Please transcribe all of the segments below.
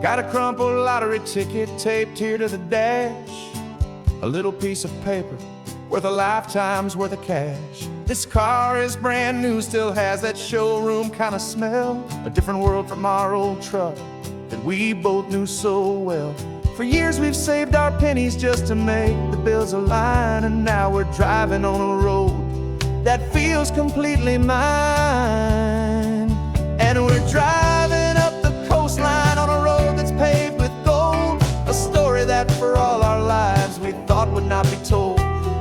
Got a crumpled lottery ticket taped here to the dash, a little piece of paper worth a lifetime's worth of cash. This car is brand new, still has that showroom kind of smell, a different world from our old truck that we both knew so well. For years we've saved our pennies just to make the bills align, and now we're driving on a road that feels completely mine. And we're driving up the coastline on a road that's paved with gold, a story that for all our lives we thought would not be told.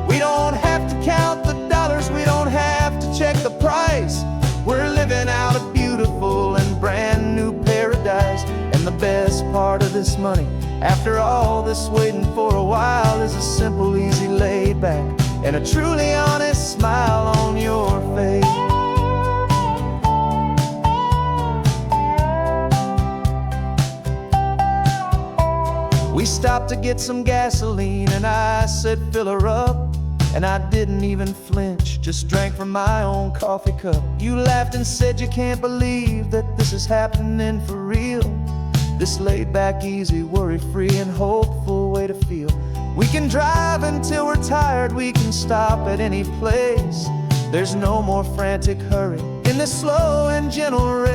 We don't have to count the dollars, we don't have to check the price. We're living out a beautiful and brand new paradise. And the best part of this money, after all this waiting for a while, is a simple, easy, laid back, and a truly honest smile on your face. We stopped to get some gasoline, and I said, fill her up. And I didn't even flinch, just drank from my own coffee cup. You laughed and said you can't believe that this is happening for real. This laid back, easy, worry-free and hopeful way to feel. We can drive until we're tired, we can stop at any place. There's no more frantic hurry in this slow and gentle race.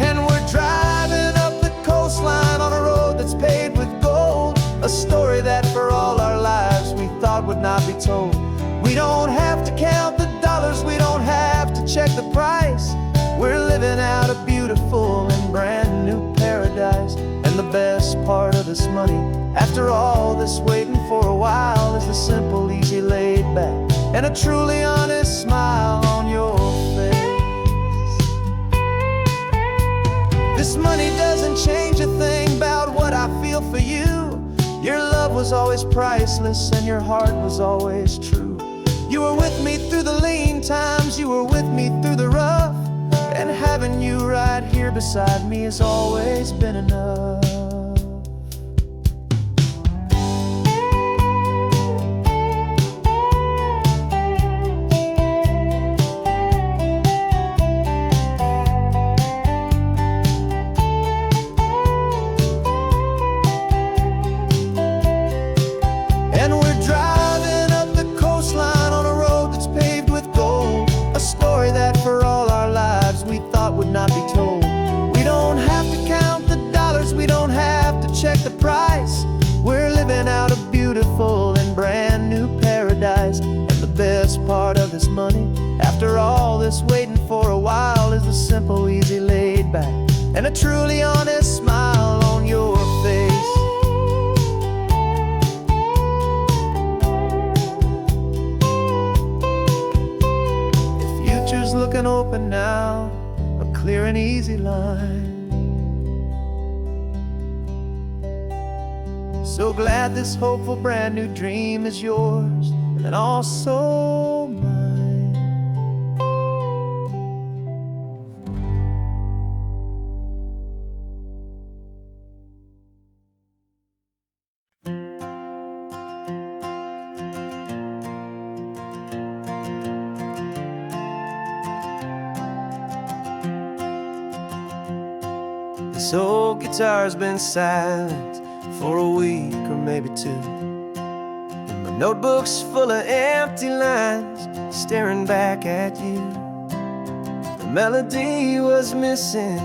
And we're driving up the coastline on a road that's paved with gold, a story that for all our lives we thought would not be told. We don't have to count the dollars, we don't have to check the price. We're living out a beautiful and brand new paradise. And the best part of this money, after all this waiting for a while, is the simple, easy, laid back, and a truly honest smile on your face. This money doesn't change a thing about what I feel for you. Your love was always priceless and your heart was always true. You were with me through the lean times, you were with me through the rough, and having you right here beside me has always been enough. Not be told. We don't have to count the dollars, we don't have to check the price. We're living out a beautiful and brand new paradise. And the best part of this money, after all this waiting for a while, is the simple, easy, laid back, and a truly honest smile on your face. The future's looking open now, clear and easy line. So glad this hopeful brand new dream is yours and also mine. This old guitar's been silent for a week or maybe two, and my notebook's full of empty lines staring back at you. The melody was missing,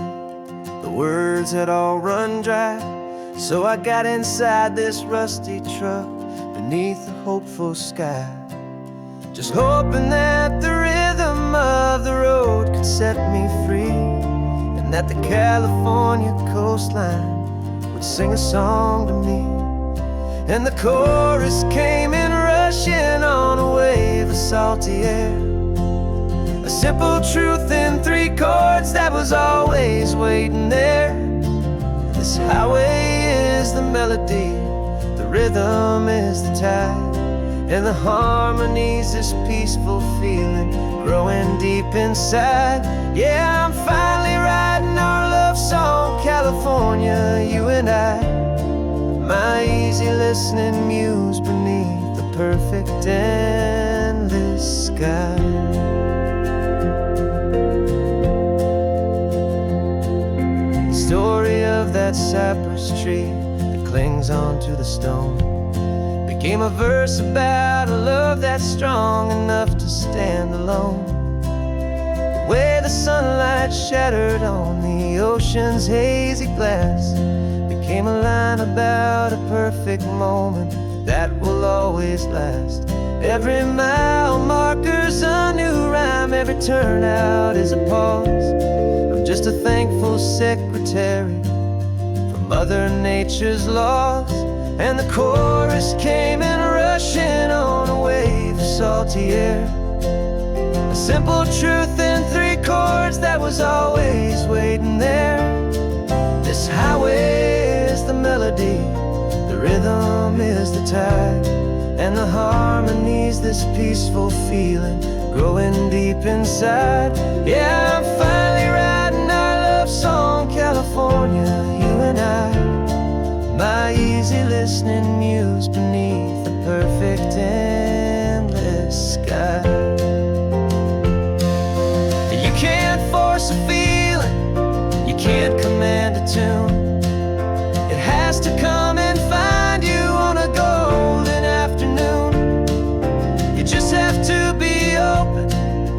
the words had all run dry. So I got inside this rusty truck beneath the hopeful sky, just hoping that the rhythm of the road could set me free, and that the California coastline would sing a song to me. And the chorus came in rushing on a wave of salty air, a simple truth in 3 chords that was always waiting there. This highway is the melody, the rhythm is the tide, and the harmony's this peaceful feeling growing deep inside. Yeah, I'm finally writing our love song, California, you and I, my easy listening muse beneath the perfect endless sky. The story that cypress tree that clings onto the stone. Became a verse about a love that's strong enough to stand alone. The way the sunlight shattered on the ocean's hazy glass became a line about a perfect moment that will always last. Every mile marker's a new rhyme, every turnout is a pause. I'm just a thankful secretary for Mother Nature's laws. And the chorus came in rushing on a wave of salty air. A simple truth in 3 chords that was always waiting there. This highway is the melody, the rhythm is the tide, and the harmony's this peaceful feeling growing deep inside. Yeah, I'm finally writing our love song, California, you and I. My easy listening muse beneath the perfect endless sky. You can't force a feeling, you can't command a tune. It has to come and find you on a golden afternoon. You just have to be open,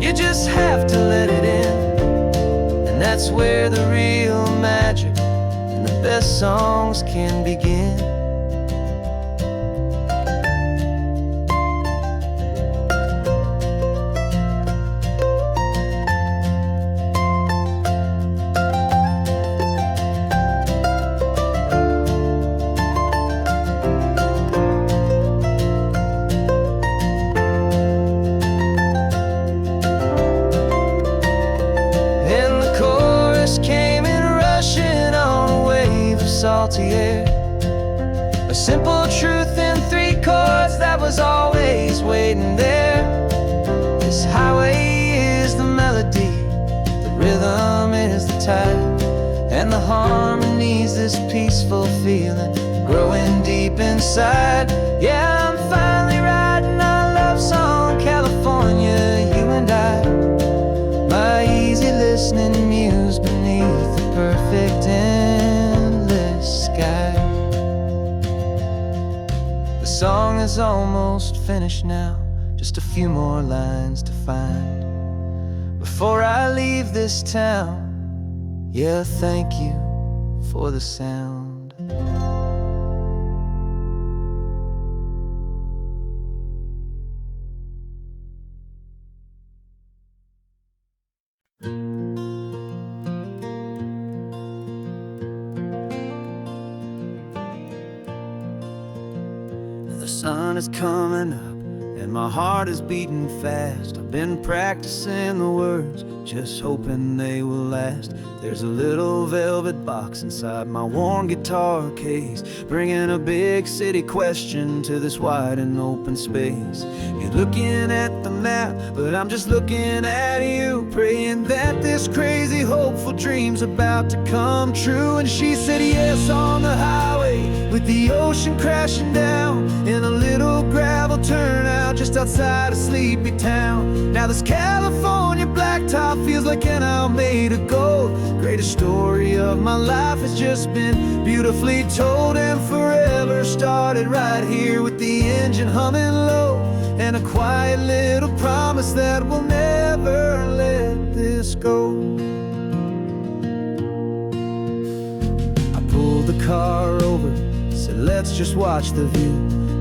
you just have to let it in. And that's where the real magic and the best songs can begin. Salty air, a simple truth in 3 chords that was always waiting there. This highway is the melody, the rhythm is the tide, and the harmony's this peaceful feeling growing deep inside. Yeah, I'm finally writing our love song, California, you and I. My easy listening muse beneath the perfect sky. The song is almost finished now, just a few more lines to find before I leave this town. Yeah, thank you for the sound. The sun is coming up and my heart is beating fast. I've been practicing the words, just hoping they will last. There's a little velvet box inside my worn guitar case, bringing a big city question to this wide and open space. You're looking at the map, but I'm just looking at you, praying that this crazy hopeful dream's about to come true. And she said yes on the highway with the ocean crashing down in a little gravel turnout just outside of sleepy town. Now this California blacktop feels like an Alameda gold. Greatest story of my life has just been beautifully told, and forever started right here with the engine humming low, and a quiet little promise that we'll never let this go. I pulled the car over, said let's just watch the view.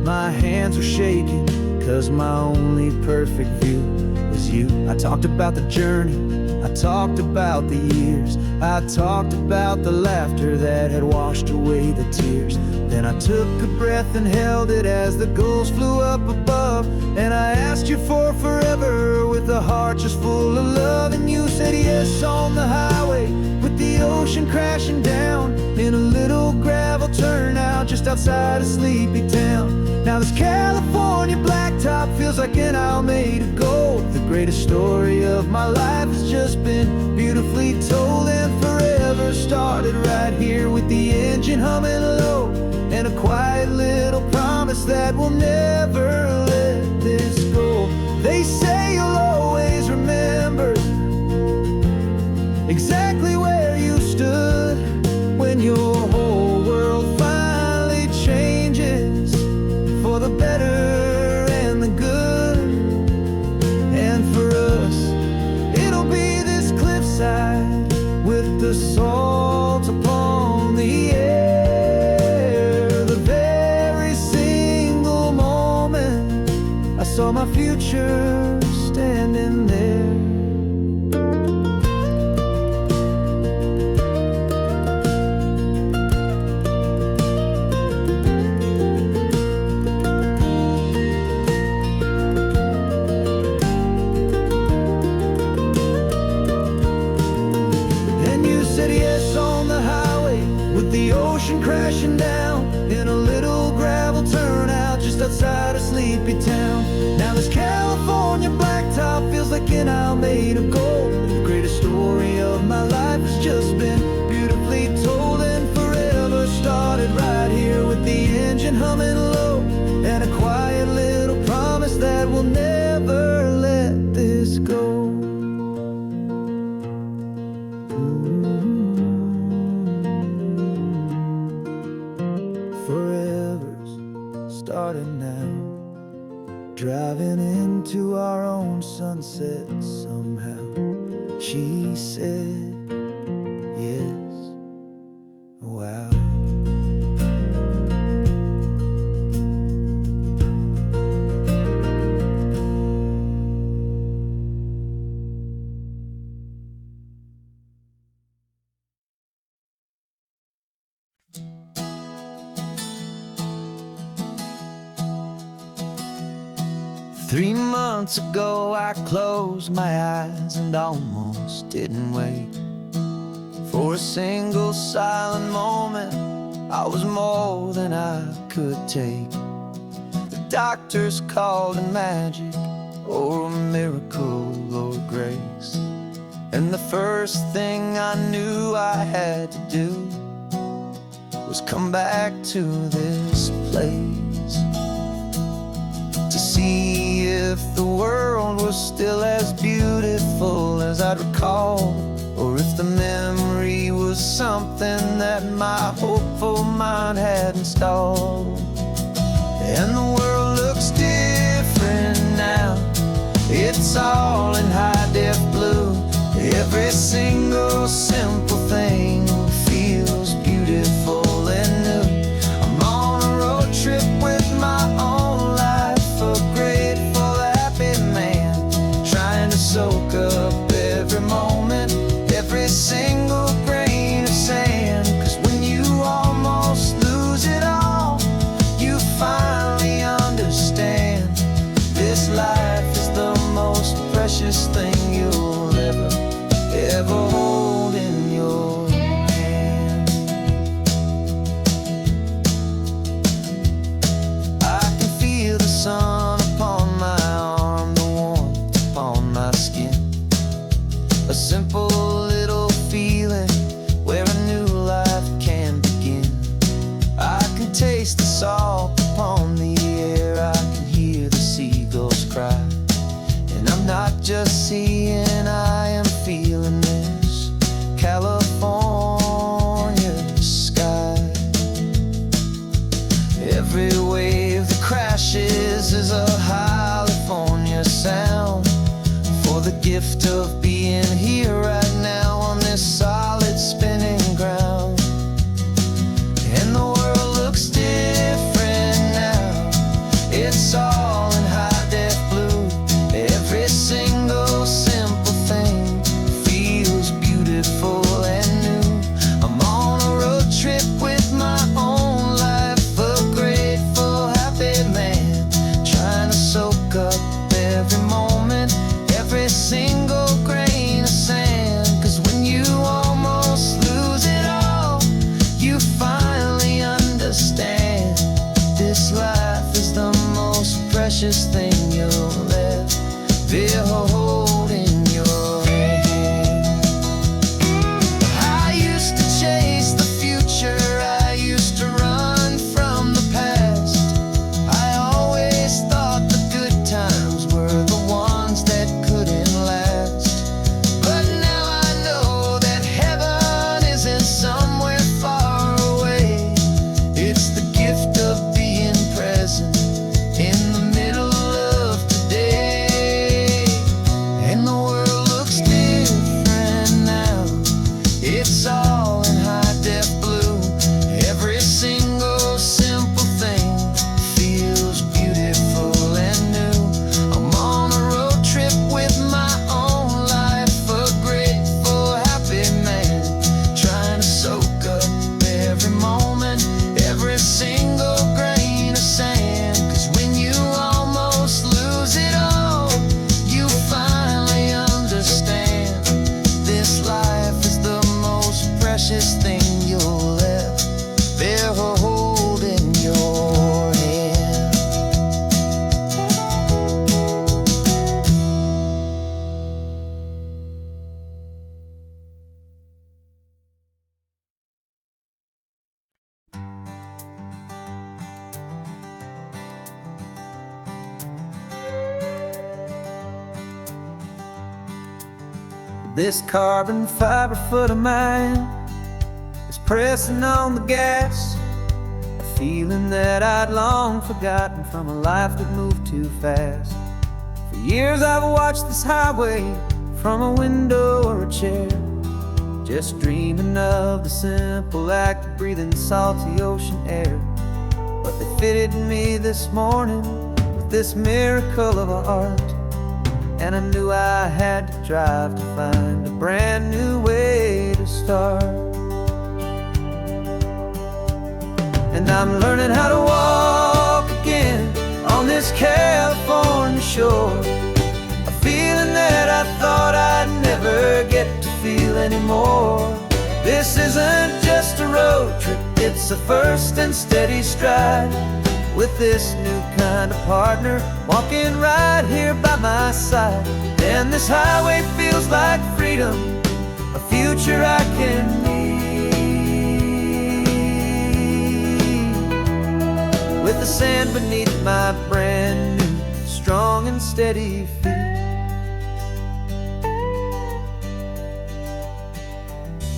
My hands were shaking, cause my only perfect view was you. I talked about the journey, I talked about the years, I talked about the laughter that had washed away the tears. Then I took a breath and held it as the gulls flew up above, and I asked you for forever with a heart just full of love. And you said yes on the highway with the ocean crashing down in a little gravel turnout just outside of sleepy town. Now this California blacktop feels like an Alameda gold. The greatest story of my life has just been beautifully told, and forever started right here with the engine humming low, and a quiet little promise that we'll never let this go. They say you'll always remember exactly where you stood when your countryside with the salt upon the air. The very single moment I saw my future standing there. Said yes on the highway with the ocean crashing down in a little gravel turnout just outside of sleepy town. Now this California blacktop feels like an isle made of gold. The greatest story of my life has just been beautifully told, and forever started right here with the engine humming low and a quiet little promise that we'll never let this go. Forever's starting now, driving into our own sunset somehow. She said yes, wow. Three months ago I closed my eyes and almost didn't wait for a single silent moment. I was more than I could take. The doctors called it magic, or a miracle, or grace. And the first thing I knew I had to do was come back to this place to see if the world was still as beautiful as I'd recall, or if the memory was something that my hopeful mind had installed. And the world looks different now, it's all in high-def blue. Every single simple thing feels beautiful and new. I'm on a road trip with my own life, a grateful, happy man, trying to soak up every moment, every single grain of sand. 'Cause when you almost lose it all, you finally understand this life is the most precious thing you'll ever hold in your hand. I can feel the sun upon my arm, the warmth upon my skin, a simple little feeling where a new life can begin. I can taste the salt upon the air, I can hear the seagulls cry, and I'm not just seeing, I am feeling this California sky. Every wave that crashes is a California sound, for the gift of being here right now on this solid spinning ground. And the world looks different now, it's all in high-def blue. Every single simple thing feels beautiful and new. I'm on a road trip with my own life, a grateful, happy man, trying to soak up every moment, every single This carbon fiber foot of mine is pressing on the gas, a feeling that I'd long forgotten from a life that moved too fast. For years I've watched this highway from a window or a chair, just dreaming of the simple act of breathing salty ocean air. But they fitted me this morning with this miracle of art, and I knew I had to drive to find a brand new way to start. And I'm learning how to walk again on this California shore, a feeling that I thought I'd never get to feel anymore. This isn't just a road trip, it's a first and steady stride, with this new kind of partner walking right here by my side. And this highway feels like freedom, a future I can need, with the sand beneath my brand new strong and steady feet.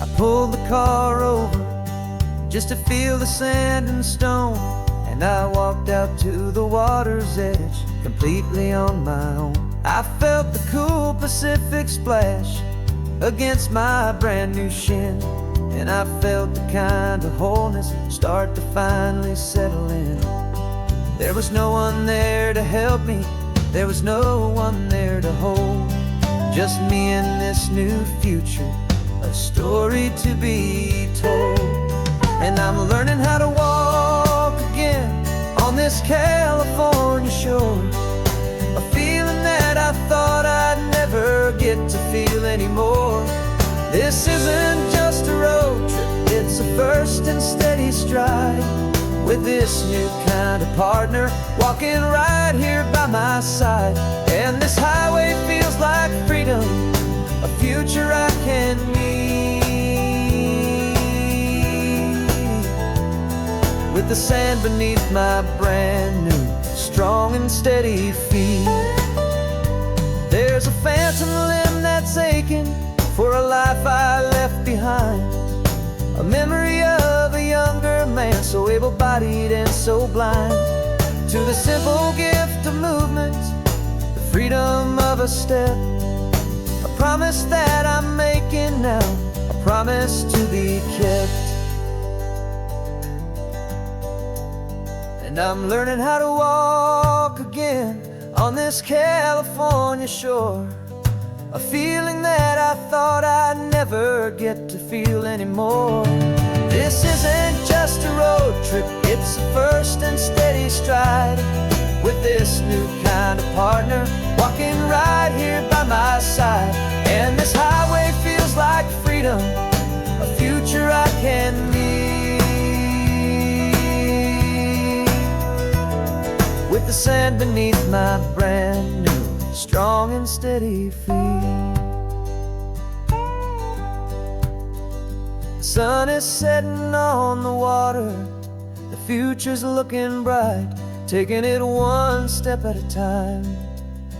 I pulled the car over just to feel the sand and stone, and I walked out to the water's edge completely on my own. I felt the cool Pacific splash against my brand new shin, and I felt the kind of wholeness start to finally settle in. There was no one there to help me, there was no one there to hold, just me and this new future, a story to be told. And I'm learning how to walk again on this California shore, a feeling that I thought I'd never get to feel anymore. This isn't just a road trip, it's a first and steady stride, with this new kind of partner walking right here by my side. And this highway feels like freedom, a future I can need, with the sand beneath my brand new strong and steady feet. There's a phantom limb that's aching for a life I left behind, a memory of a younger man so able-bodied and so blind, to the simple gift of movement, the freedom of a step, a promise that I'm making now, a promise to be kept. And I'm learning how to walk again on this California shore, a feeling that I thought I'd never get to feel anymore. This isn't just a road trip, it's a first and steady stride, with this new kind of partner walking right here by my side. And this highway feels like freedom, a future I can need, with the sand beneath my brand new strong and steady feet. The sun is setting on the water, the future's looking bright, taking it one step at a time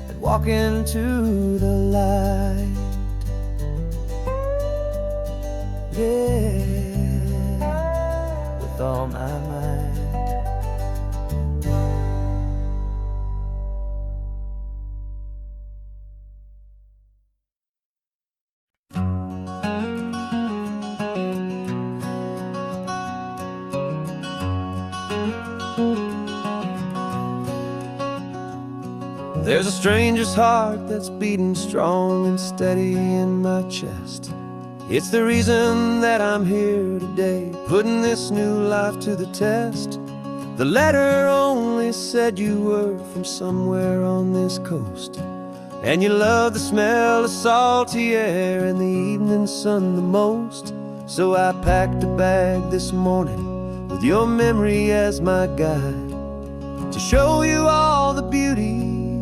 and walking to the light. Yeah, with all my might. There's a stranger's heart that's beating strong and steady in my chest. It's the reason that I'm here today, putting this new life to the test. The letter only said you were from somewhere on this coast, and you love the smell of salty air and the evening sun the most. So I packed a bag this morning with your memory as my guide, to show you all the beauty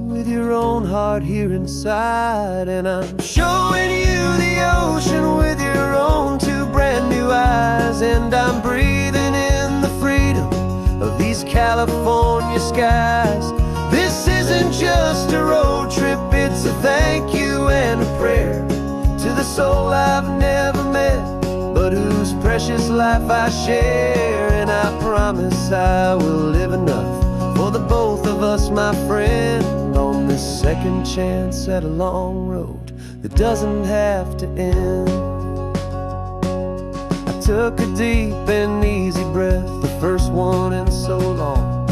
with your own heart here inside. And I'm showing you the ocean with your own two brand new eyes, and I'm breathing in the freedom of these California skies. This isn't just a road trip, it's a thank you and a prayer to the soul I've never met, but whose precious life I share. And I promise I will live enough for the both of us, my friend, on this second chance at a long road that doesn't have to end. I took a deep and easy breath, the first one in so long,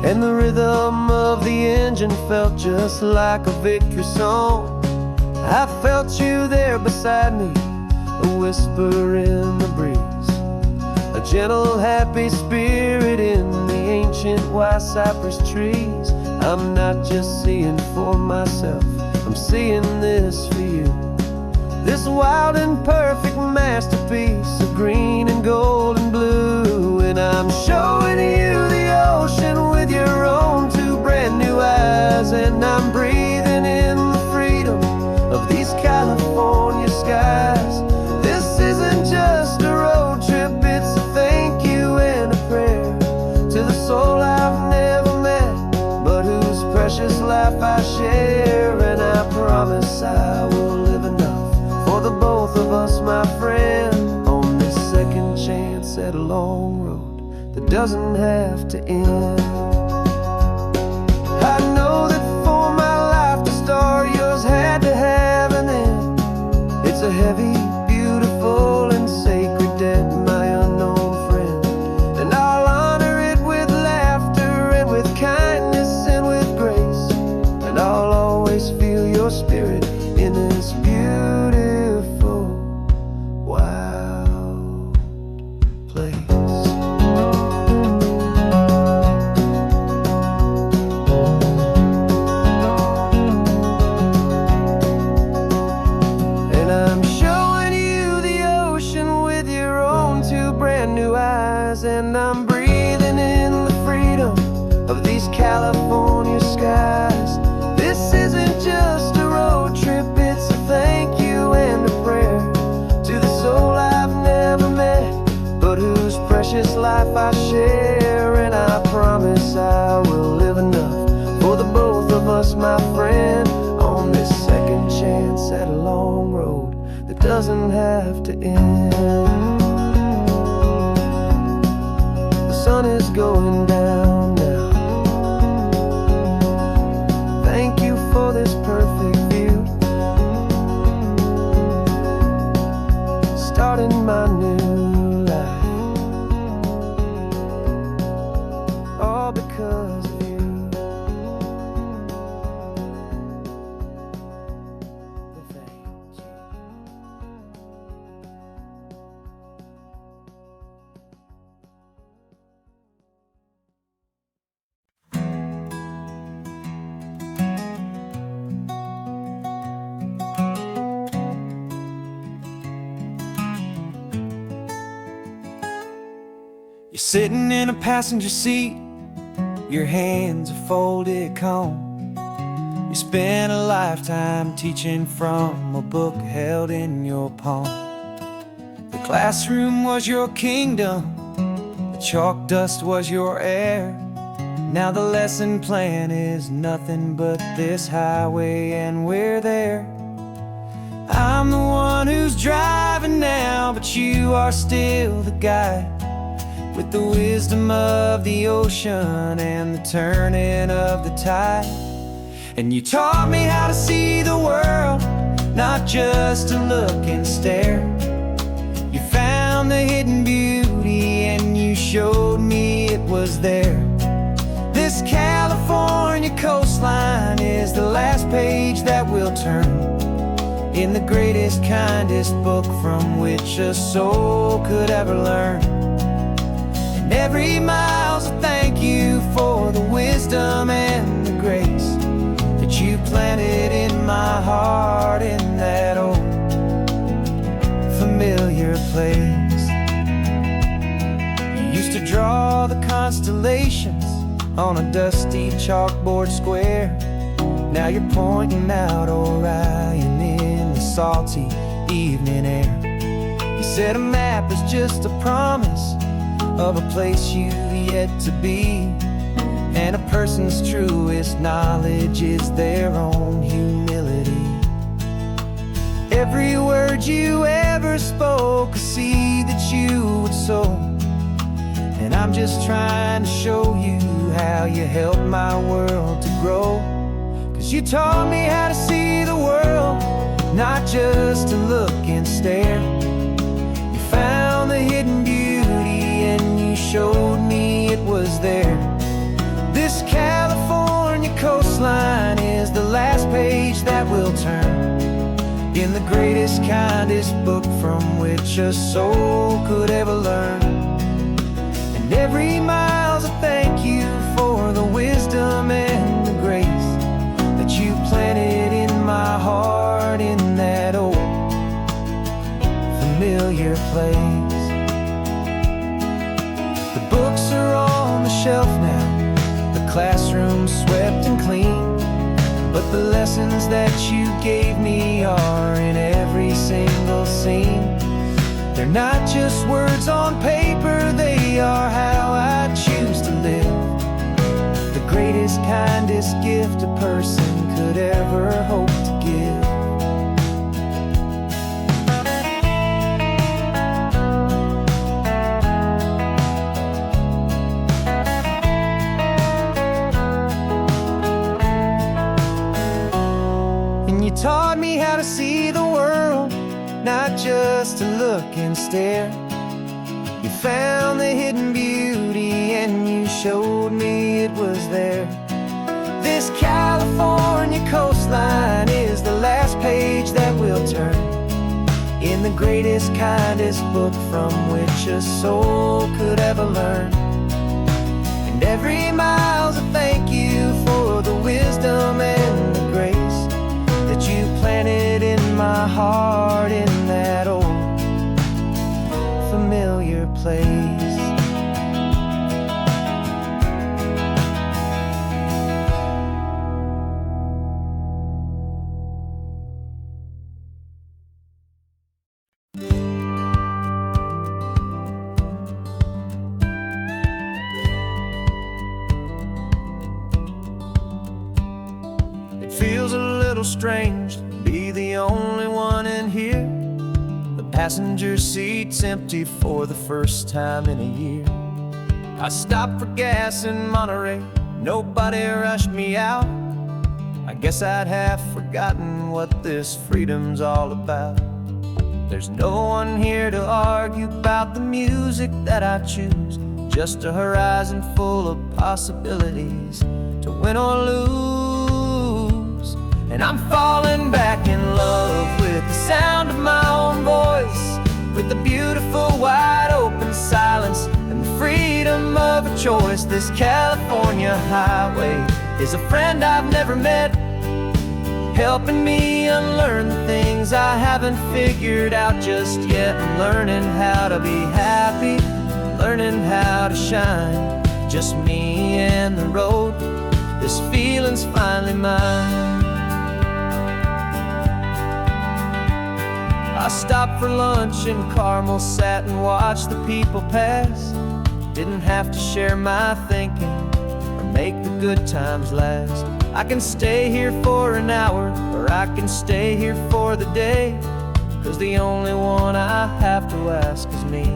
and the rhythm of the engine felt just like a victory song. I felt you there beside me, a whisper in the breeze, a gentle, happy spirit in the ancient white cypress trees. I'm not just seeing for myself, I'm seeing this for you. This wild and perfect masterpiece of green and gold and blue. And I'm showing you the ocean with your own two brand new eyes. And I'm breathing in the freedom of these California skies. This isn't just a road trip, it's a thank you and a prayer to the soul I've never met, but whose precious life I share. And I promise I will live enough for the both of us, my friend, on this second chance at a long road that doesn't have to end. I know that for my life to start, yours had to have an end. It's a heavy, beautiful, and sacred debt, my unknown friend, and I'll honor it with laughter and with kindness and with grace. And I'll always feel your spirit in this beautiful, wild place. And I'm showing you the ocean with your own two brand new eyes. And I'm breathing in the freedom of these California skies. This isn't just a road trip, it's a thank you and a prayer to the soul I've never met, but whose precious life I share. And I promise I will live enough for the both of us, my friend, on this second chance at a long road that doesn't have to end. The sun is going down now. Thank you for this perfect view, starting my new life, all because of you. Thank you. You're sitting in a passenger seat, your hands are folded calm. You spent a lifetime teaching from a book held in your palm. The classroom was your kingdom, the chalk dust was your air. Now the lesson plan is nothing but this highway, and we're there. I'm the one who's driving now, but you are still the guide, with the wisdom of the ocean and the turning of the tide. And you taught me how to see the world, not just to look and stare. You found the hidden beauty and you showed me it was there. This California coastline is the last page that we'll turn in the greatest, kindest book from which a soul could ever learn. And every mile's a thank you for the wisdom and the grace that you planted in my heart in that old familiar place. You used to draw the constellations on a dusty chalkboard square. Now you're pointing out Orion in the salty evening air. You said a map is just a promise of a place you've yet to be, and a person's truest knowledge is their own humility. every word you ever spoke, a seed that you would sow. And I'm just trying to show you how you helped my world to grow. 'Cause you taught me how to see the world, not just to look and stare. You found the hidden beauty and you showed me it was there. This California coastline is the last page that we'll turn in the greatest, kindest book from which a soul could ever learn. And every mile's a thank you for the wisdom and the grace that you planted in my heart in that old familiar place. The books are on the shelf now, the classroom swept and clean, but the lessons that you gave me are in every single scene. They're not just words on paper, they are how I choose to live. The greatest, kindest gift a person could ever hope to give. You taught me how to see the world, not just to look and stare. You found the hidden beauty and you showed me it was there. This California coastline is the last page that we'll turn in the greatest, kindest book from which a soul could ever learn. And every mile's a thank you for the wisdom and the grace that you planted in my heart in that old familiar place. It feels a little strange to be the only one in here. The passenger seat's empty for the first time in a year. I stopped for gas in Monterey, nobody rushed me out. I guess I'd have forgotten what this freedom's all about. There's no one here to argue about the music that I choose, just a horizon full of possibilities to win or lose. And I'm falling back in love with the sound of my own voice, with the beautiful wide open silence and the freedom of a choice. This California highway is a friend I've never met, helping me unlearn the things I haven't figured out just yet. I'm learning how to be happy, learning how to shine, just me and the road. This feeling's finally mine. I stopped for lunch in Carmel, sat and watched the people pass. Didn't have to share my thinking or make the good times last. I can stay here for an hour, or I can stay here for the day, 'cause the only one I have to ask is me.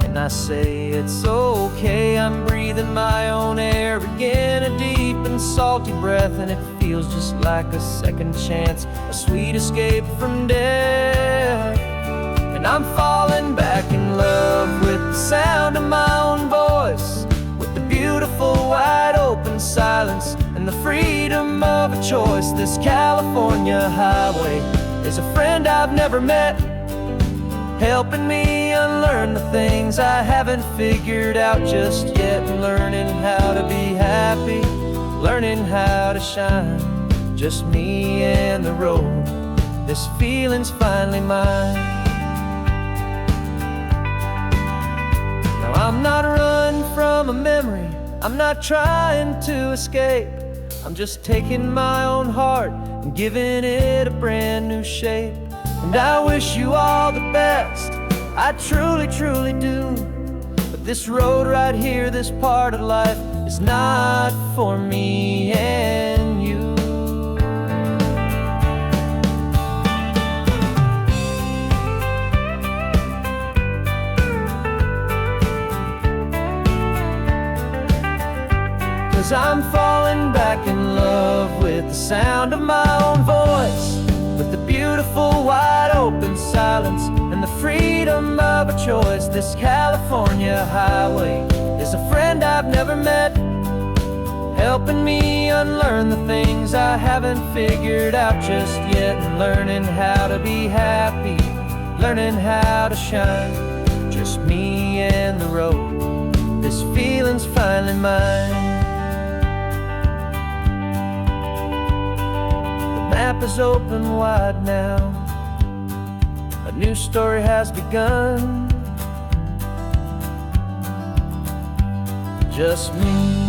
And I say it's okay, I'm breathing my own air again, a deep and salty breath, and it feels just like a second chance, a sweet escape from death. And I'm falling back in love with the sound of my own voice, with the beautiful wide open silence and the freedom of a choice. This California highway is a friend I've never met, helping me unlearn the things I haven't figured out just yet. Learning how to be happy, learning how to shine, just me and the road. This feeling's finally mine. Now I'm not running from a memory, I'm not trying to escape. I'm just taking my own heart and giving it a brand new shape. And I wish you all the best, I truly, truly do. But this road right here, this part of life, is not for me and you. I'm falling back in love with the sound of my own voice, with the beautiful wide open silence and the freedom of a choice. This California highway is a friend I've never met, helping me unlearn the things I haven't figured out just yet, and learning how to be happy, learning how to shine, just me and the road. This feeling's finally mine. The map is open wide now, a new story has begun, just me.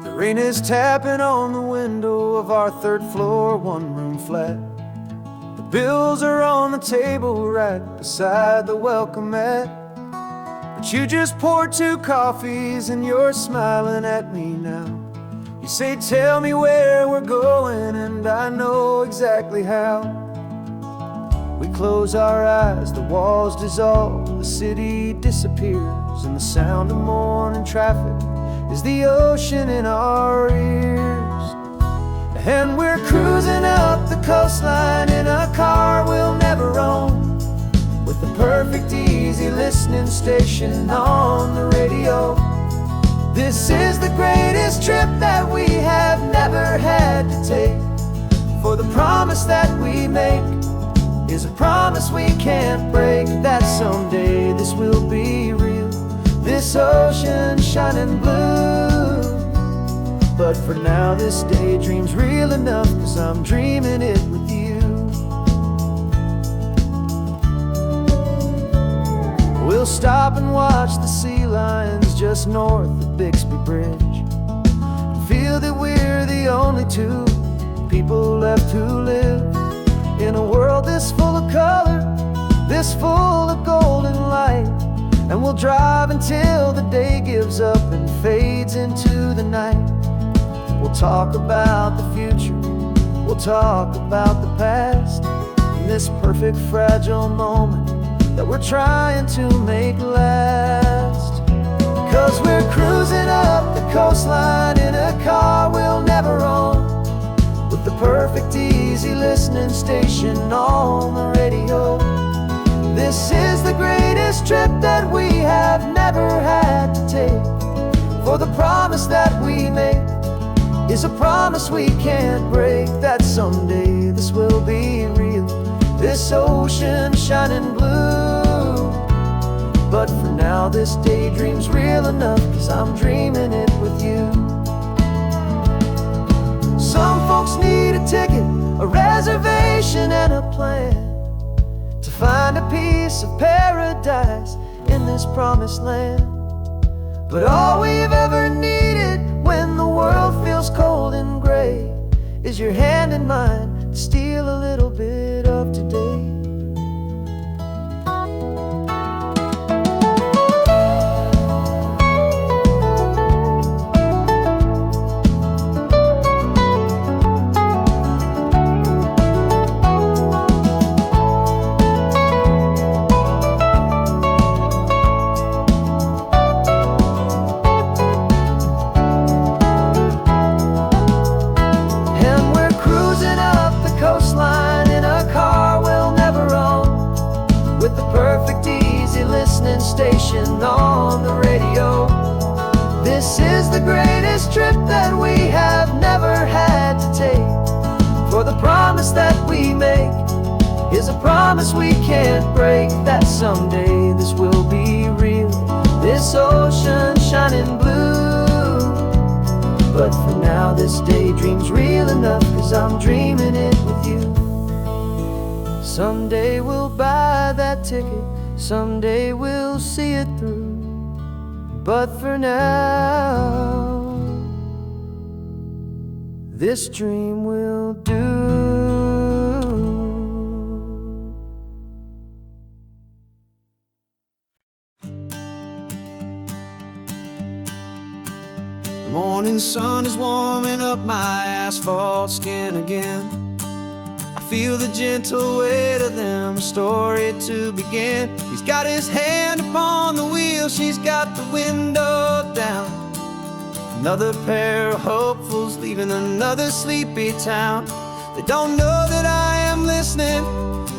The rain is tapping on the window of our third floor, one-room flat. The bills are on the table right beside the welcome mat. But you just poured 2 coffees and you're smiling at me now. You say, tell me where we're going, and I know exactly how. We close our eyes, the walls dissolve, the city disappears, and the sound of morning traffic is the ocean in our ears. And we're cruising up the coastline in a car we'll never own, with the perfect easy listening station on the radio. This is the greatest trip that we have never had to take, for the promise that we make is a promise we can't break, that someday this will be real, this ocean shining blue. But for now this daydream's real enough, 'cause I'm dreaming it with you. We'll stop and watch the sea lions just north of Bixby Bridge, and feel that we're the only 2 people left who live in a world this full of color, this full of golden light. And we'll drive until the day gives up and fades into the night. We'll talk about the future, we'll talk about the past, in this perfect fragile moment that we're trying to make last. 'Cause we're cruising up the coastline in a car we'll never own, with the perfect easy listening station on the radio. This is the greatest trip that we have never had to take, for the promise that we make is a promise we can't break, that someday this will be real, this ocean shining blue. But for now this daydream's real enough, 'cause I'm dreaming it with you. Some folks need a ticket, a reservation and a plan, to find a piece of paradise in this promised land. But all we've ever needed when the world feels cold and gray is your hand in mine to steal a little bit of today. Station on the radio. This is the greatest trip that we have never had to take, for the promise that we make is a promise we can't break, that someday this will be real, this ocean shining blue. But for now this daydream's real enough, 'cause I'm dreaming it with you. Someday we'll buy that ticket, someday we'll see it through, but for now this dream will do. Morning sun is warming up my asphalt skin again. I feel the gentle weight of them, a story to begin. He's got his hand upon the wheel, she's got the window down. Another pair of hopefuls leaving another sleepy town. They don't know that I am listening,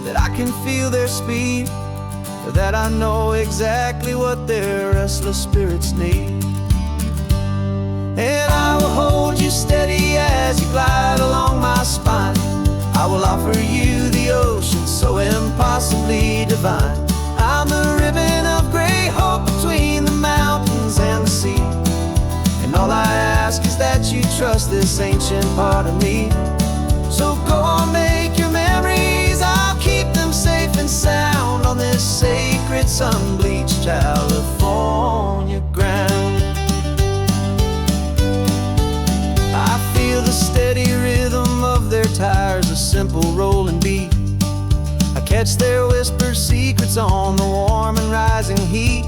that I can feel their speed, or that I know exactly what their restless spirits need. And I will hold you steady as you glide along my spine. I will offer you the ocean so impossibly divine. I'm the ribbon of gray hope between the mountains and the sea. And all I ask is that you trust this ancient part of me. So go on, make your memories, I'll keep them safe and sound on this sacred sun-bleached California ground. I feel the steady rhythm of their tires, a simple rolling beat. I catch their whispered secrets on the warm and rising heat.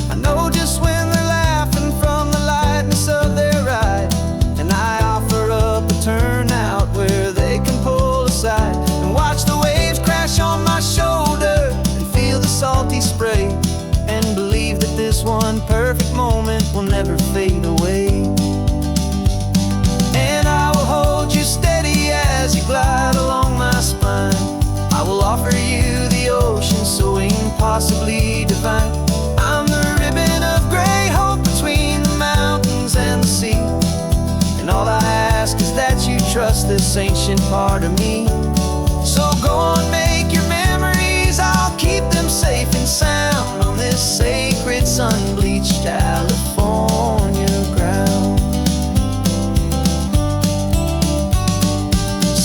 I know just when they're laughing from the lightness of their ride, and I offer up a turnout where they can pull aside and watch the waves crash on my shoulder and feel the salty spray, and believe that this one perfect moment will never fade away. And I will hold you steady as you glide along my spine. I will offer you the ocean so impossibly divine. I'm the ribbon of gray hope between the mountains and the sea. And all I ask is that you trust this ancient part of me. So go on, make your memories, I'll keep them safe and sound on this sacred sun-bleached California ground.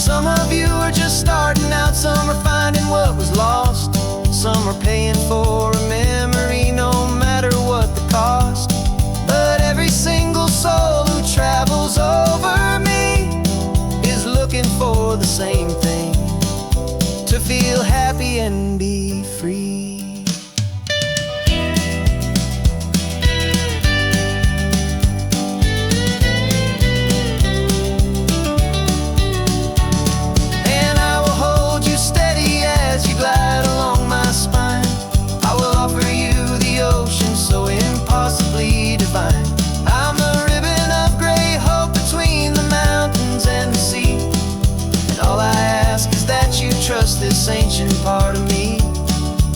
Some of you are just starting out, some are finding what was lost, some are paying for a memory no matter what the cost. But every single soul who travels over me is looking for the same thing, to feel happy and be free. And I will hold you steady as you glide along my spine. I will offer you the ocean so impossibly divine. I'm the ribbon of gray hope between the mountains and the sea. And all I ask is that you trust this ancient part of me.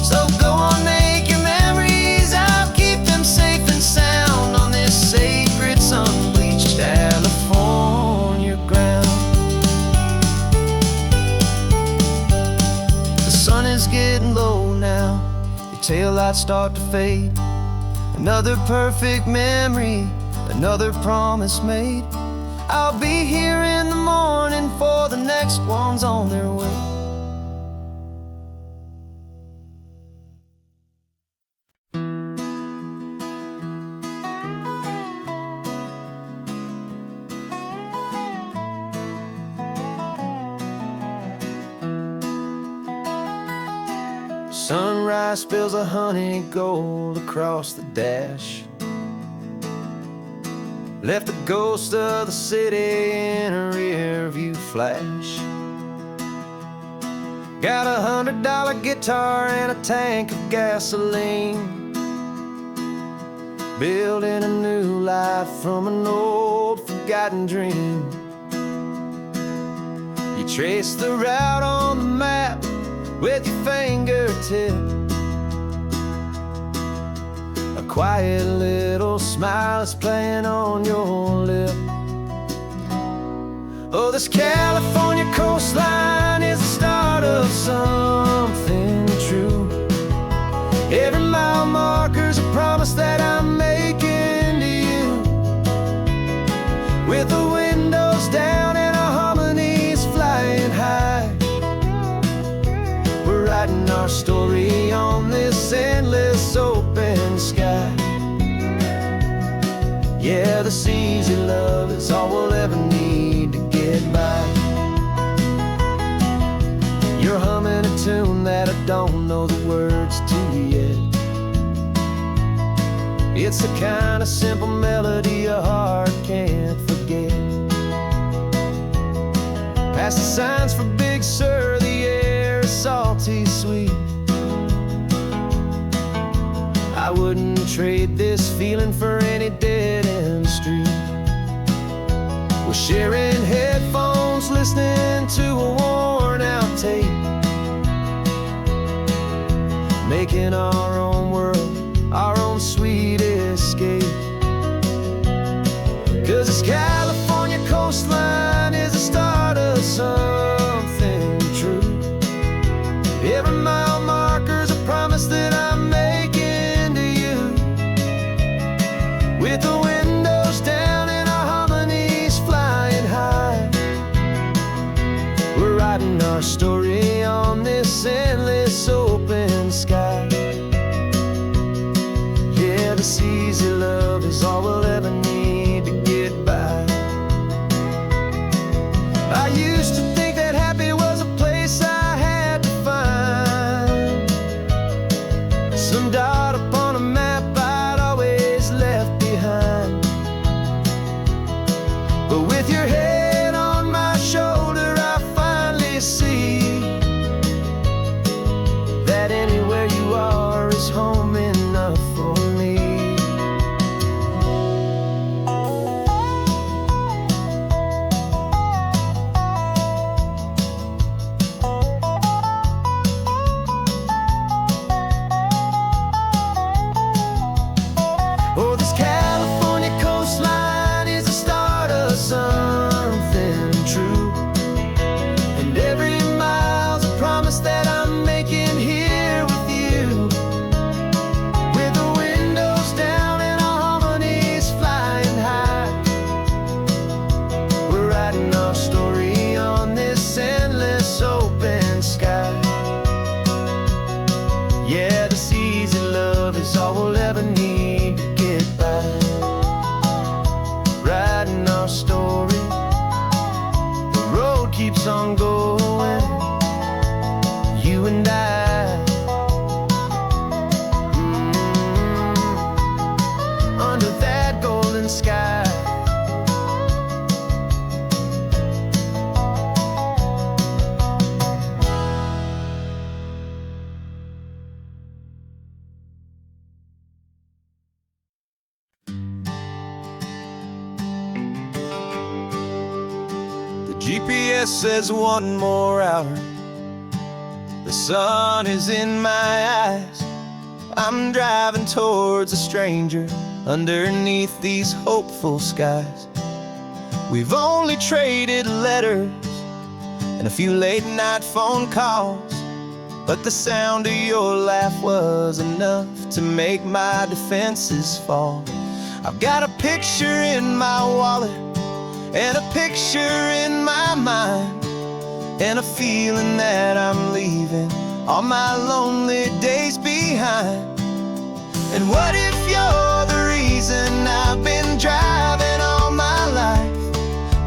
So go on, make your memories, I'll keep them safe and sound on this sacred sun-bleached California ground. The sun is getting low now, your taillights start to fade. Another perfect memory, another promise made. I'll be here in the morning for the next ones on their way. Sunrise spills a honey gold across the dash, left the ghost of the city in a rear view flash. Got $100 guitar and a tank of gasoline, building a new life from an old forgotten dream. You trace the route on the map with your fingertip, a quiet little smile is playing on your lip. Oh, this California coastline is the start of something true. Every mile marker's a promise that I'm making to you. With the windows down and our harmonies flying high, we're writing our story on this endless open sky. Yeah, this easy love is all we'll ever need to get by. You're humming a tune that I don't know the words to yet. It's the kind of simple melody a heart can't forget. Past the signs for Big Sur, the air is salty sweet. I wouldn't trade this feeling for any dead-end street. We're sharing headphones, listening to a worn-out tape, making our own world, our own sweet escape. 'Cause this California coastline is the start of something true. Every mile marker's a promise that I'm making to you. With the windows down and our harmonies flying high, we're writing our story on this endless open sky. Yeah, this easy love is all we'll ever need to get by. I used to think that happy was a place I had to find, some dot upon a map I'd always left behind. But with your head on my shoulder, I finally see that anywhere you are is home enough for me. Oh, this California coastline is the start of something true, and every mile's a promise that I'm making here with you. With the windows down and our harmonies flying high, we're writing our story on this endless open sky. Yeah, this easy love is all we'll ever need to get by. Writing our story, the road keeps on going, you and I. Under that golden sky. The GPS says one more hour. The sun is in my eyes. I'm driving towards a stranger underneath these hopeful skies. We've only traded letters and a few late night phone calls, but the sound of your laugh was enough to make my defenses fall. I've got a picture in my wallet and a picture in my mind, and a feeling that I'm leaving all my lonely days behind. And what if you're the reason I've been driving all my life,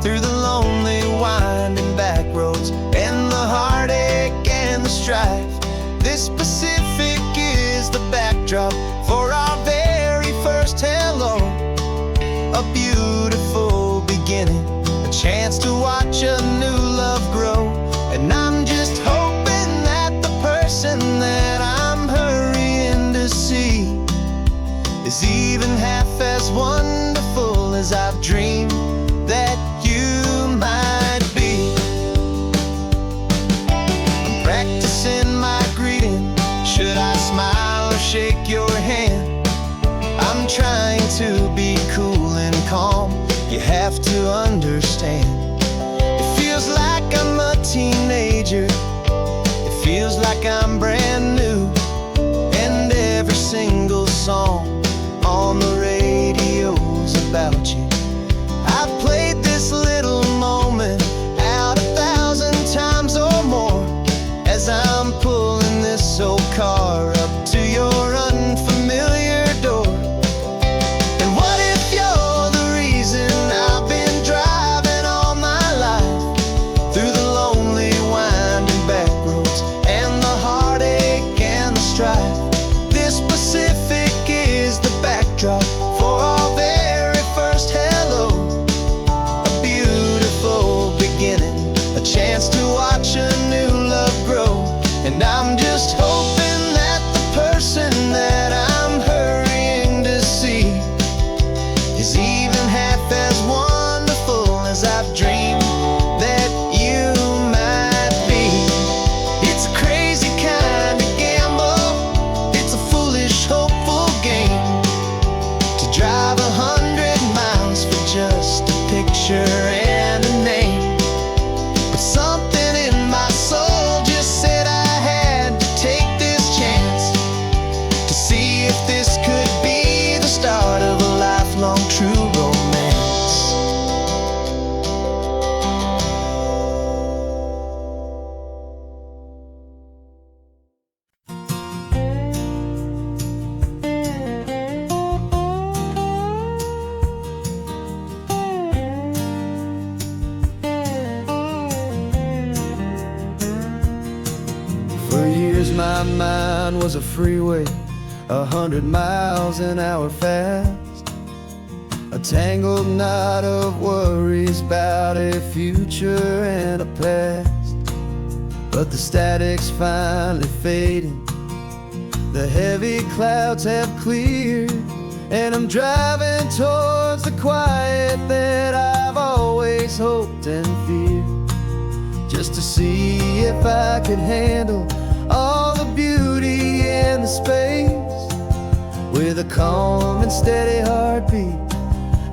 through the lonely winding back roads and the heartache and the strife? This Pacific is the backdrop for our very first hello, a beautiful beginning, a chance to watch a new love grow. And I'm just hoping that the person that I'm hurrying to see is even half as wonderful as I've dreamed that you might be. I'm practicing my greeting. Should I smile or shake your hand? I'm trying to be cool and calm. You have to understand. It feels like I'm a teenager. It feels like I'm brand new. And every single song on the radio's about you. I've played this little moment out 1,000 times or more, as I'm pulling this old car up to your unfamiliar door. And what if you're the reason I've been driving all my life, through the lonely winding back roads and the heartache and the strife? This Pacific is the backdrop backdrop for our very first hello. A beautiful beginning, a chance to watch a new love grow. And I'm just hoping that the person that I'm hurrying to see is even half as wonderful as I've dreamed that you might be. It's a crazy kind of gamble, it's a foolish, hopeful game, to drive 100 miles for just a picture and a name. But something in my soul just said I had to take this chance, to see if this could be the start of a lifelong true romance. For years my mind was a freeway, 100 miles an hour fast, a tangled knot of worries about a future and a past. But the static's finally fading, the heavy clouds have cleared, and I'm driving towards the quiet that I've always hoped and feared, just to see if I could handle all the beauty and the space, with a calm and steady heartbeat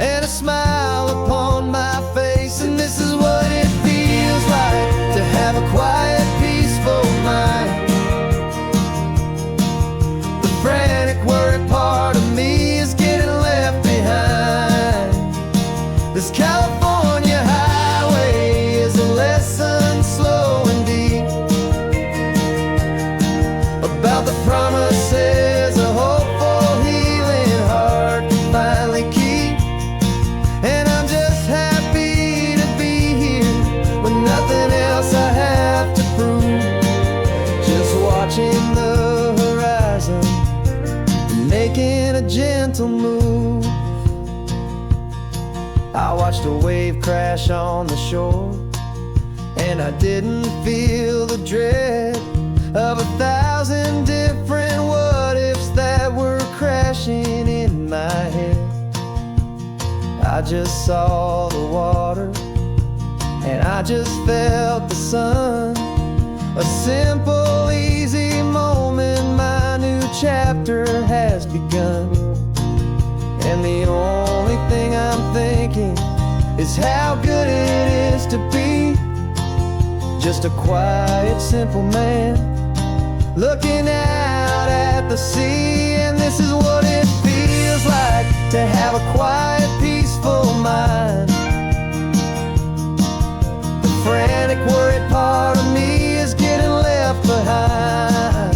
and a smile upon my face. And this is what it feels like to have a quiet, peaceful mind. The frantic, worried part of me is getting left behind. This California highway is a lesson slow and deep about the promises a hopeful, healing heart can finally keep. And I'm just happy to be here with nothing else I have to prove, just watching the horizon and making a gentle move. I watched a wave crash on the shore, and I didn't feel the dread of 1,000 different what-ifs that were crashing in my head. I just saw the water, and I just felt the sun. A simple, easy moment, my new chapter has begun. And the only thing I'm thinking is how good it is to be just a quiet, simple man looking out at the sea. And this is what it feels like to have a quiet, peaceful mind. The frantic, worried part of me is getting left behind.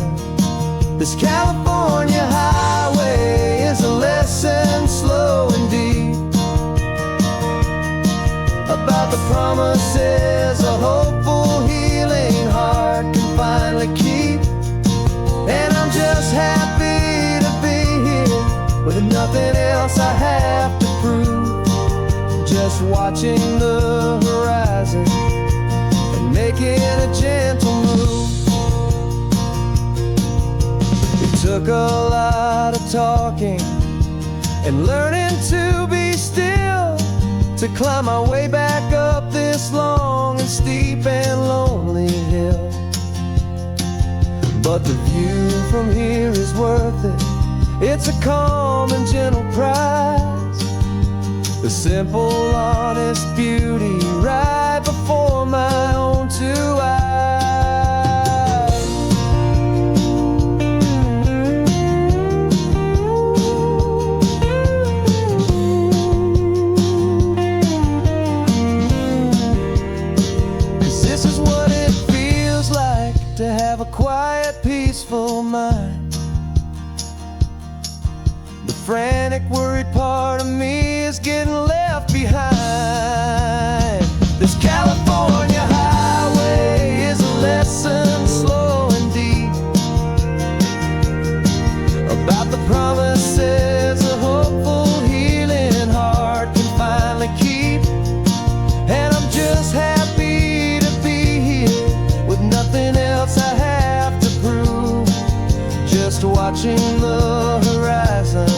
This California highway is a lesson slow and deep about the promises a hopeful, healing heart can finally keep. And I'm just happy to be here with nothing else I have to prove, just watching the horizon and making a gentle move. It took a lot of talking and learning to be still, to climb my way back up this long and steep and lonely hill. But the view from here is worth it. It's a calm and gentle prize, the simple, honest beauty right before my own two eyes. To have a quiet, peaceful mind. The frantic, worried part of me is getting left behind. This California highway is a lesson slow and deep about the promises of hope on the horizon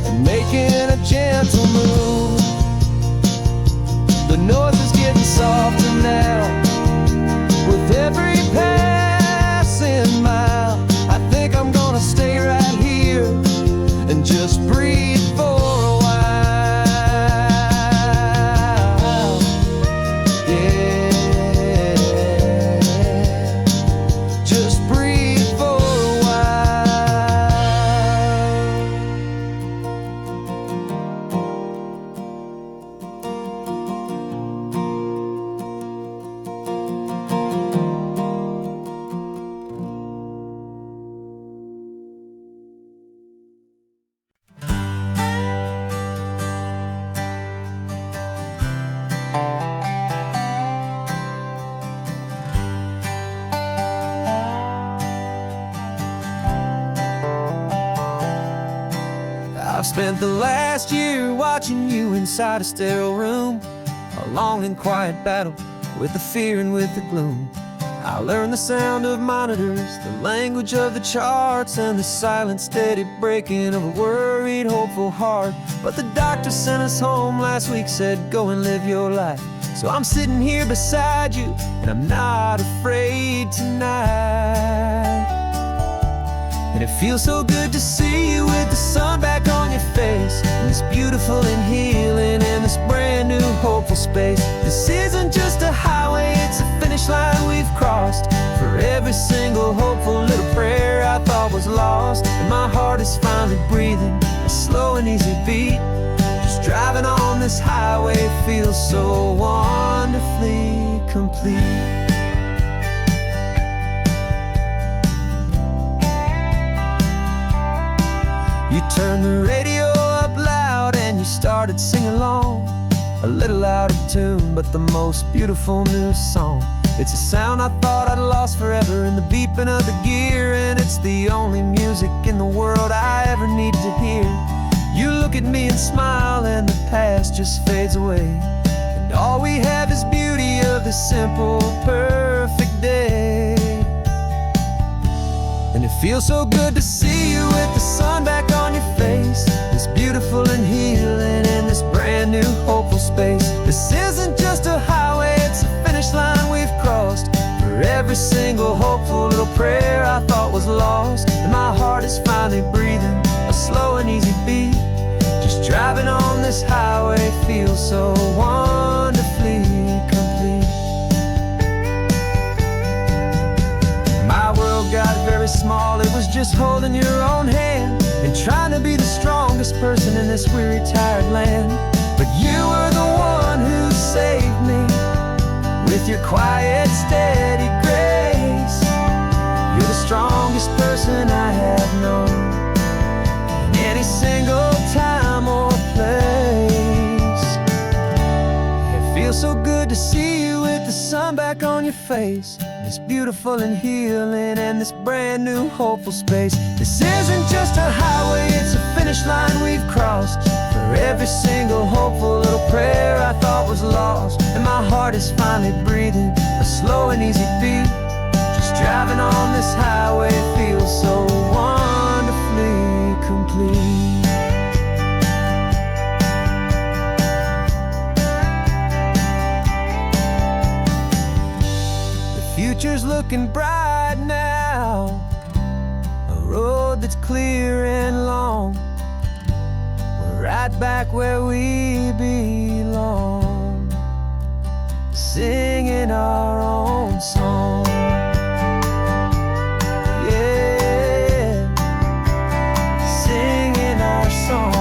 and making a gentle move. The noise is getting softer now with every passing mile. I think I'm gonna stay right here and just breathe for a while. Yeah, just breathe for a I've spent the last year watching you inside a sterile room, a long and quiet battle with the fear and with the gloom. I learned the sound of monitors, the language of the charts, and the silent, steady breaking of a worried, hopeful heart. But the doctor sent us home last week, said go and live your life. So I'm sitting here beside you, and I'm not afraid tonight. And it feels so good to see you with the sun back on your face, and this beautiful and healing in this brand new hopeful space. This isn't just a highway, it's a finish line we've crossed. For every single hopeful little prayer I thought was lost, and my heart is finally breathing a slow and easy beat. Just driving on this highway feels so wonderfully complete. You turned the radio up loud and you started singing along, a little out of tune, but the most beautiful new song. It's a sound I thought I'd lost forever in the beeping of the gear, and it's the only music in the world I ever need to hear. You look at me and smile and the past just fades away, and all we have is beauty of this simple, perfect day. And it feels so good to see you with the sun back on your face, this beautiful and healing in this brand new hopeful space. This isn't just a highway, it's a finish line we've crossed. For every single hopeful little prayer I thought was lost, and my heart is finally breathing a slow and easy beat. Just driving on this highway feels so wonderfully complete. My world got very small, it was just holding your own hand and trying to be the strongest person in this weary, tired land. But you were the one who saved me with your quiet, steady grace. You're the strongest person I have known in any single time or place. It feels so good to see you with the sun back on your face, this beautiful and healing and this brand new hopeful space. This isn't just a highway, it's a finish line we've crossed. For every single hopeful little prayer I thought was lost, and my heart is finally breathing a slow and easy beat. Just driving on this highway feels so wonderfully complete. Future's looking bright now, a road that's clear and long. We're right back where we belong, singing our own song. Yeah, singing our song.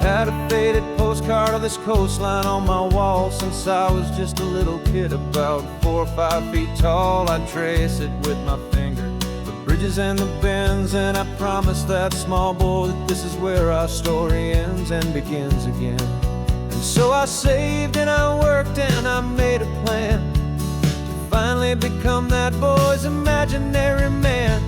Had a faded postcard of this coastline on my wall since I was just a little kid, about 4 or 5 feet tall. I'd trace it with my finger, the bridge bridges and the bends, and I promised that small boy that this is where our story ends and begins again. And so I saved and I worked and I made a plan to finally become that boy's imaginary man.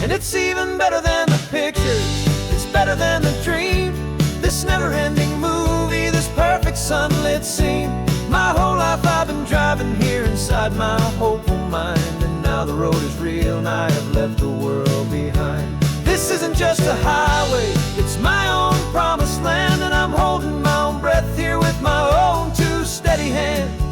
And it's even better than the pictures, it's better than the dream, this never-ending movie, this perfect sunlit scene. My whole life I've been driving here inside my hopeful mind, and now the road is real and I have left the world behind. This isn't just a highway, it's my own promised land, and I'm holding my own breath here with my own two steady hands.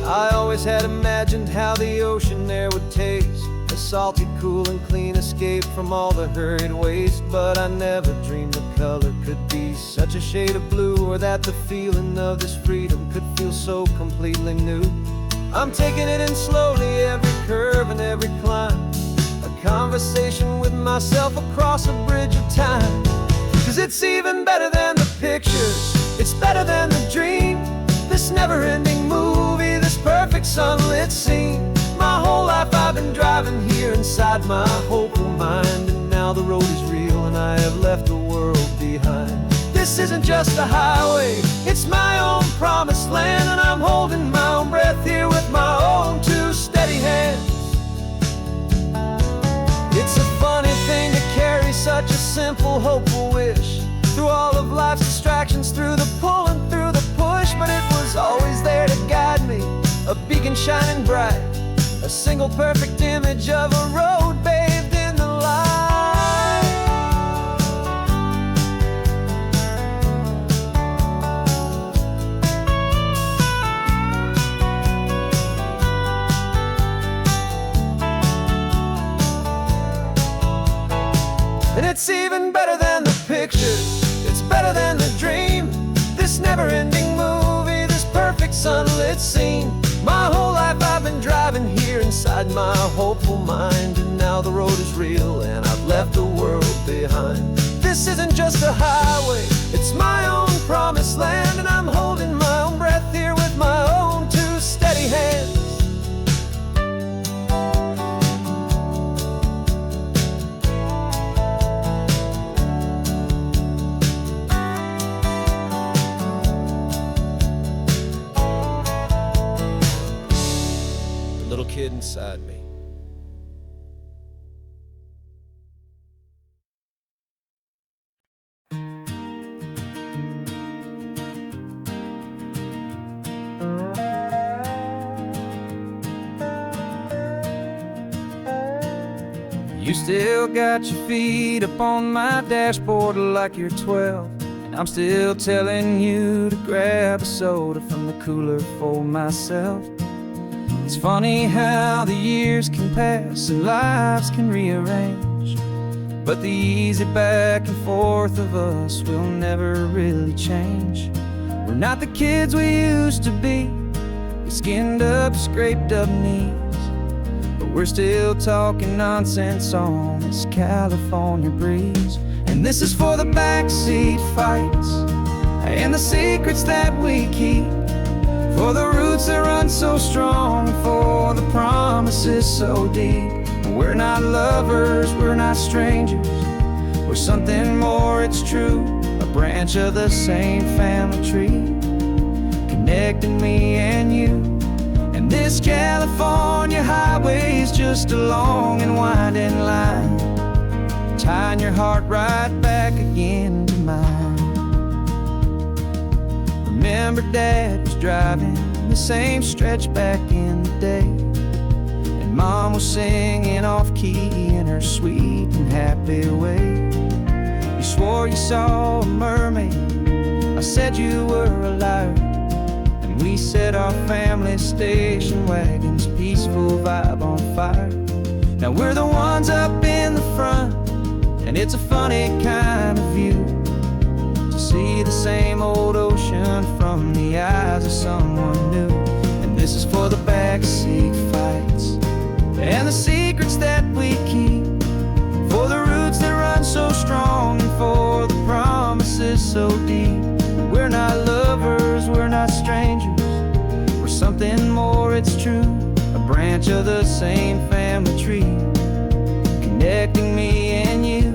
I always had imagined how the ocean there would taste, a salty, cool and clean escape from all the hurried waste. But I never dreamed the color could be such a shade of blue, or that the feeling of this freedom could feel so completely new. I'm taking it in slowly, every curve and every climb, a conversation with myself across a bridge of time. 'Cause it's even better than the pictures, it's better than the dream, this never-ending movie, this perfect sunlit scene. My whole life I've been driving here inside my hopeful mind, and now the road is real and I have left the world behind. This isn't just a highway, it's my own promised land, and I'm holding my own breath here with my own two steady hands. It's a funny thing to carry such a simple, hopeful wish through all of life's distractions, through the pull and through the push. But it was always there to guide me, a beacon shining bright, a single perfect image of a road bathed in the light. And it's even better than the pictures, it's better than the dream, this never-ending movie, this perfect sunlit scene. My whole life I've been driving here inside my hopeful mind, and now the road is real and I've left the world behind. This isn't just a highway, it's my own promised land, and I'm holding my own breath here with my own two steady hands. Little kid inside me. You still got your feet up on my dashboard like you're 12, and I'm still telling you to grab a soda from the cooler for myself. It's funny how the years can pass and lives can rearrange, but the easy back and forth of us will never really change. We're not the kids we used to be, with skinned up, scraped up knees, but we're still talking nonsense on this California breeze. And this is for the backseat fights and the secrets that we keep, for the roots that run so strong, for the promises so deep. We're not lovers, we're not strangers, we're something more, it's true, a branch of the same family tree, connecting me and you. And this California highway is just a long and winding line, tying your heart right back again to mine. Remember Dad was driving the same stretch back in the day, and Mom was singing off-key in her sweet and happy way. You swore you saw a mermaid, I said you were a liar, and we set our family station wagon's peaceful vibe on fire. Now we're the ones up in the front, and it's a funny kind of view to see the same old ocean from the eyes of someone new. And this is for the backseat fights and the secrets that we keep, for the roots that run so strong, and for the promises so deep. We're not lovers, we're not strangers, more it's true. A branch of the same family tree, connecting me and you.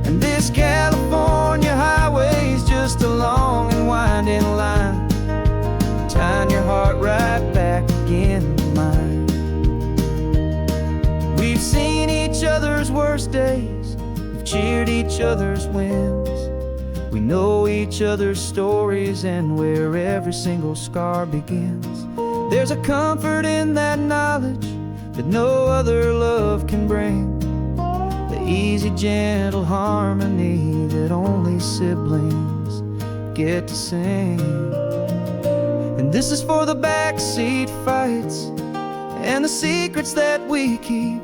And this California highway's just a long and winding line, tying your heart right back again to mine. We've seen each other's worst days, we've cheered each other's wins. We know each other's stories and where every single scar begins. There's a comfort in that knowledge that no other love can bring, the easy, gentle harmony that only siblings get to sing. And this is for the backseat fights and the secrets that we keep,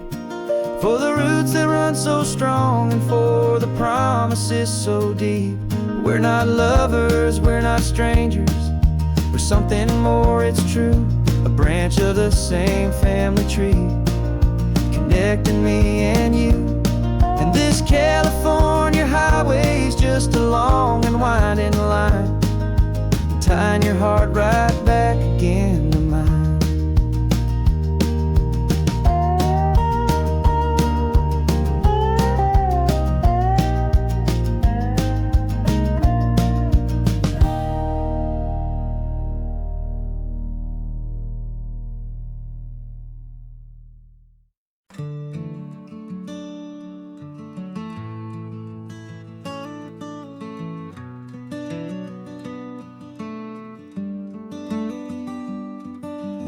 for the roots that run so strong and for the promises so deep. We're not lovers, we're not strangers, we're something more, it's true. A branch of the same family tree, connecting me and you. And this California highway's just a long and winding line, tying your heart right back again to mine.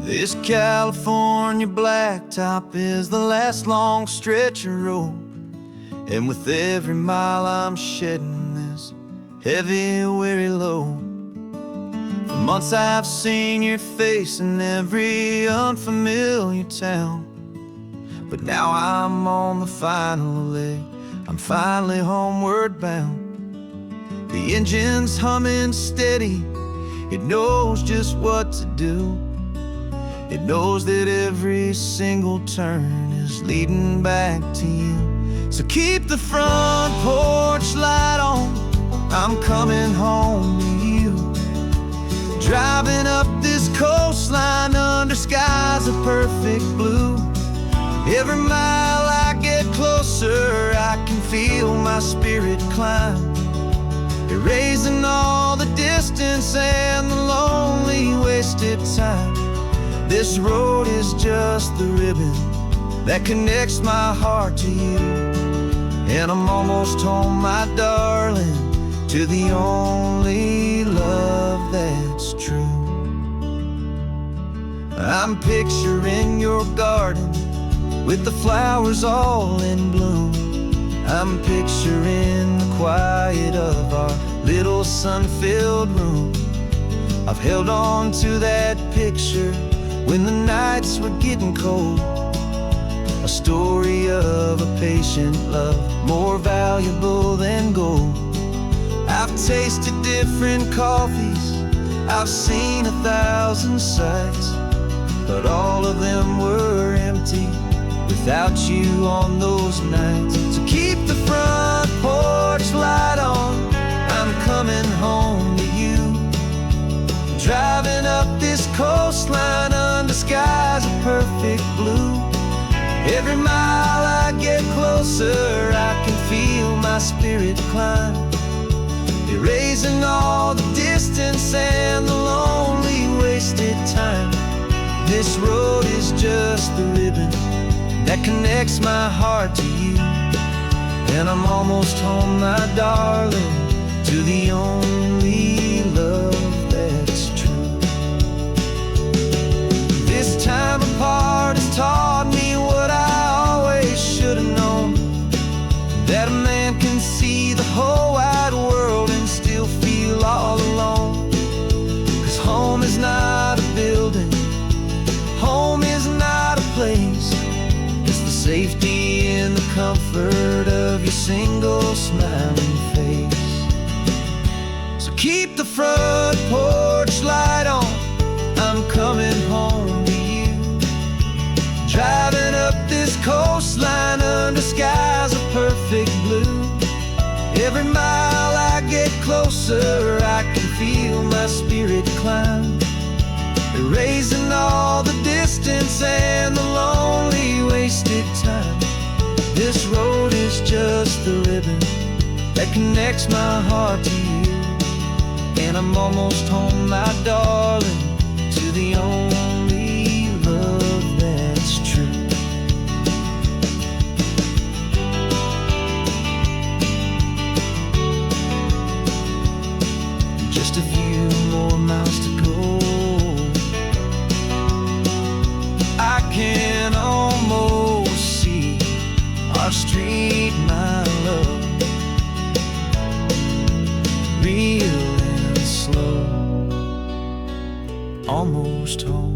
This California blacktop is the last long stretch of road, and with every mile I'm shedding this heavy, weary load. For months I've seen your face in every unfamiliar town, but now I'm on the final leg, I'm finally homeward bound. The engine's humming steady, it knows just what to do. It knows that every single turn is leading back to you. So keep the front porch light on, I'm coming home to you. Driving up this coastline under skies of perfect blue. Every mile I get closer, I can feel my spirit climb, erasing all the distance and the lonely wasted time. This road is just the ribbon that connects my heart to you, and I'm almost home, my darling, to the only love that's true. I'm picturing your garden with the flowers all in bloom. I'm picturing the quiet of our little sun-filled room. I've held on to that picture when the nights were getting cold, a story of a patient love more valuable than gold. I've tasted different coffees, I've seen 1,000 sights, but all of them were empty without you on those nights. So keep the front porch light on, I'm coming home to you. Driving up this coastline under skies of perfect blue. Every mile I get closer, I can feel my spirit climb, erasing all the distance and the lonely wasted time. This road is just the ribbon that connects my heart to you, and I'm almost home, my darling, to the only love that's true. This time apart has taught me what I always should have known, that a man can see the whole wide world and still feel all alone. 'Cause home is not a building, home is not a place, it's the safety and the comfort of your single smiling face. So keep the front porch light on, I'm coming home to you. Driving up this coastline under skies of perfect blue. Every mile I get closer, I can feel my spirit climb, erasing all the that connects my heart to you. And I'm almost home, my darling, to the only love that's true. Just a few more miles to go. I can almost see our street, my love, real and slow, almost home.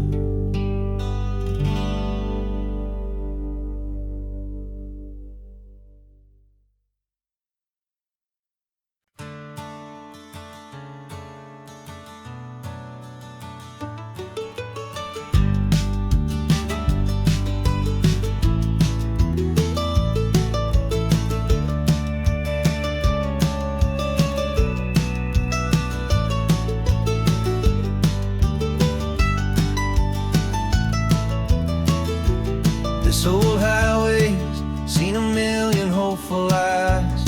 This old highway's seen a million hopeful eyes,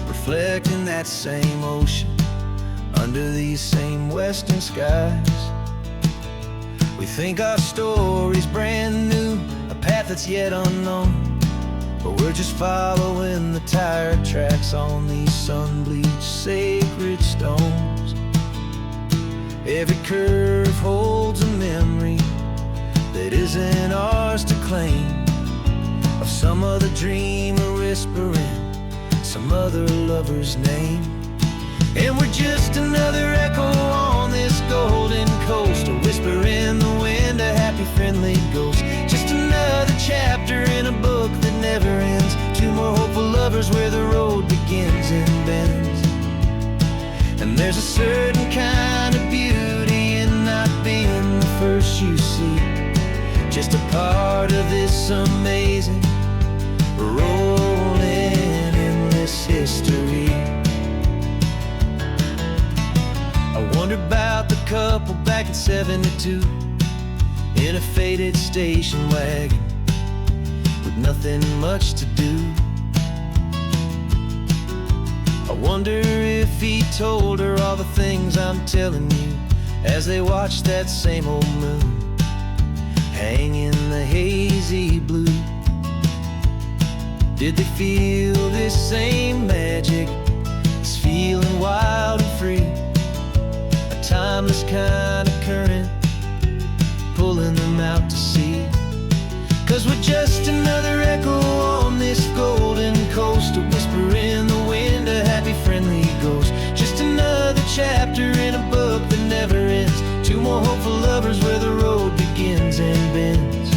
reflecting that same ocean under these same western skies. We think our story's brand new, a path that's yet unknown, but we're just following the tire tracks on these sun-bleached sacred stones. Every curve holds a memory that isn't ours to claim, of some other dreamer whispering some other lover's name. And we're just another echo on this golden coast, a whisper in the wind, a happy friendly ghost. Just another chapter in a book that never ends, two more hopeful lovers where the road begins and bends. And there's a certain kind of beauty in not being the first you see, just a part of this amazing, rolling, endless history. I wonder about the couple back in '72 in a faded station wagon with nothing much to do. I wonder if he told her all the things I'm telling you as they watched that same old moon hang in the hazy blue. Did they feel this same magic, this feeling wild and free, a timeless kind of current pulling them out to sea? 'Cause we're just another echo on this golden coast, a whisper in the wind, a happy friendly ghost. Just another chapter in a book that never ends, two more hopeful lovers where the road begins and bends.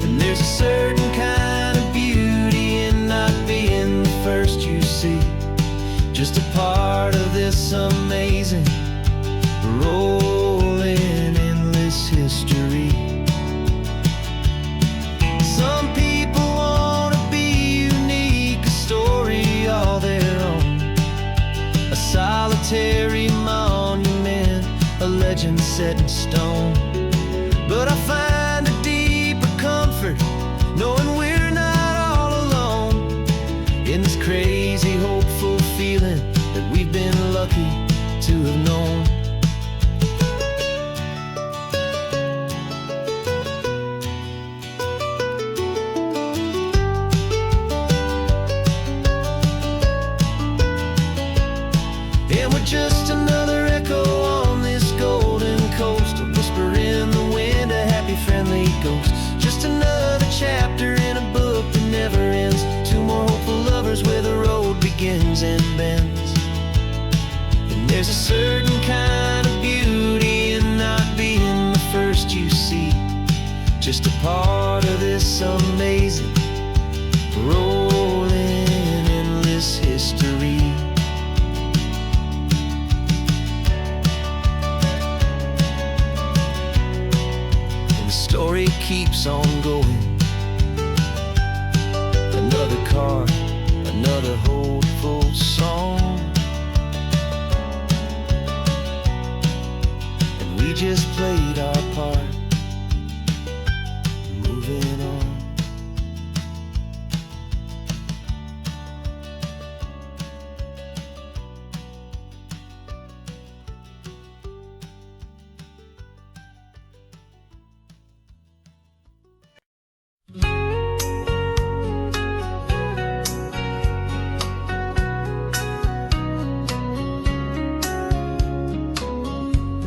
And there's a certain kind of beauty in not being the first you see, just a part of this amazing, rolling, endless history. Some people wanna be unique, a story all their own, a solitary monument, a legend set in stone. But I find a deeper comfort knowing we're not all alone in this crazy, hopeful feeling that we've been lucky to have known. And we're just another echo on this golden coast, a whisper in the wind, a happy friendly ghost. Just another chapter in a book that never ends, two more hopeful lovers where the road begins and bends. And there's a certain kind of beauty in not being the first you see, just a part of this amazing, rolling, endless history. Story keeps on going. Another car, another hopeful song, and we just played our part, moving on.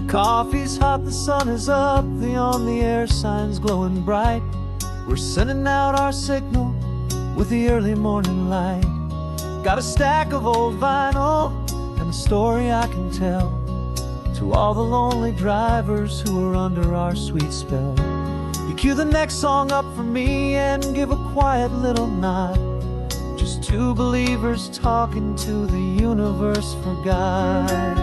Coffee's hot, the sun is up, the on-the-air sign's glowing bright. We're sending out our signal with the early morning light. Got a stack of old vinyl and a story I can tell to all the lonely drivers who are under our sweet spell. You cue the next song up for me and give a quiet little nod. Just two believers talking to the universe for God.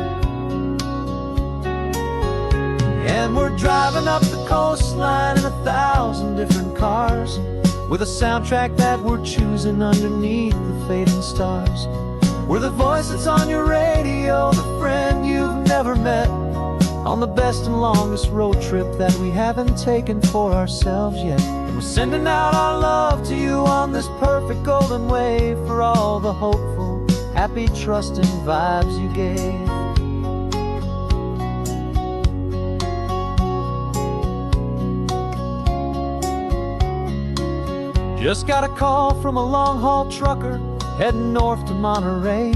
And we're driving up the coastline in 1,000 different cars, with a soundtrack that we're choosing underneath the fading stars. We're the voice that's on your radio, the friend you've never met, on the best and longest road trip that we haven't taken for ourselves yet. And we're sending out our love to you on this perfect golden wave for all the hopeful, happy, trusting vibes you gave. Just got a call from a long-haul trucker heading north to Monterey.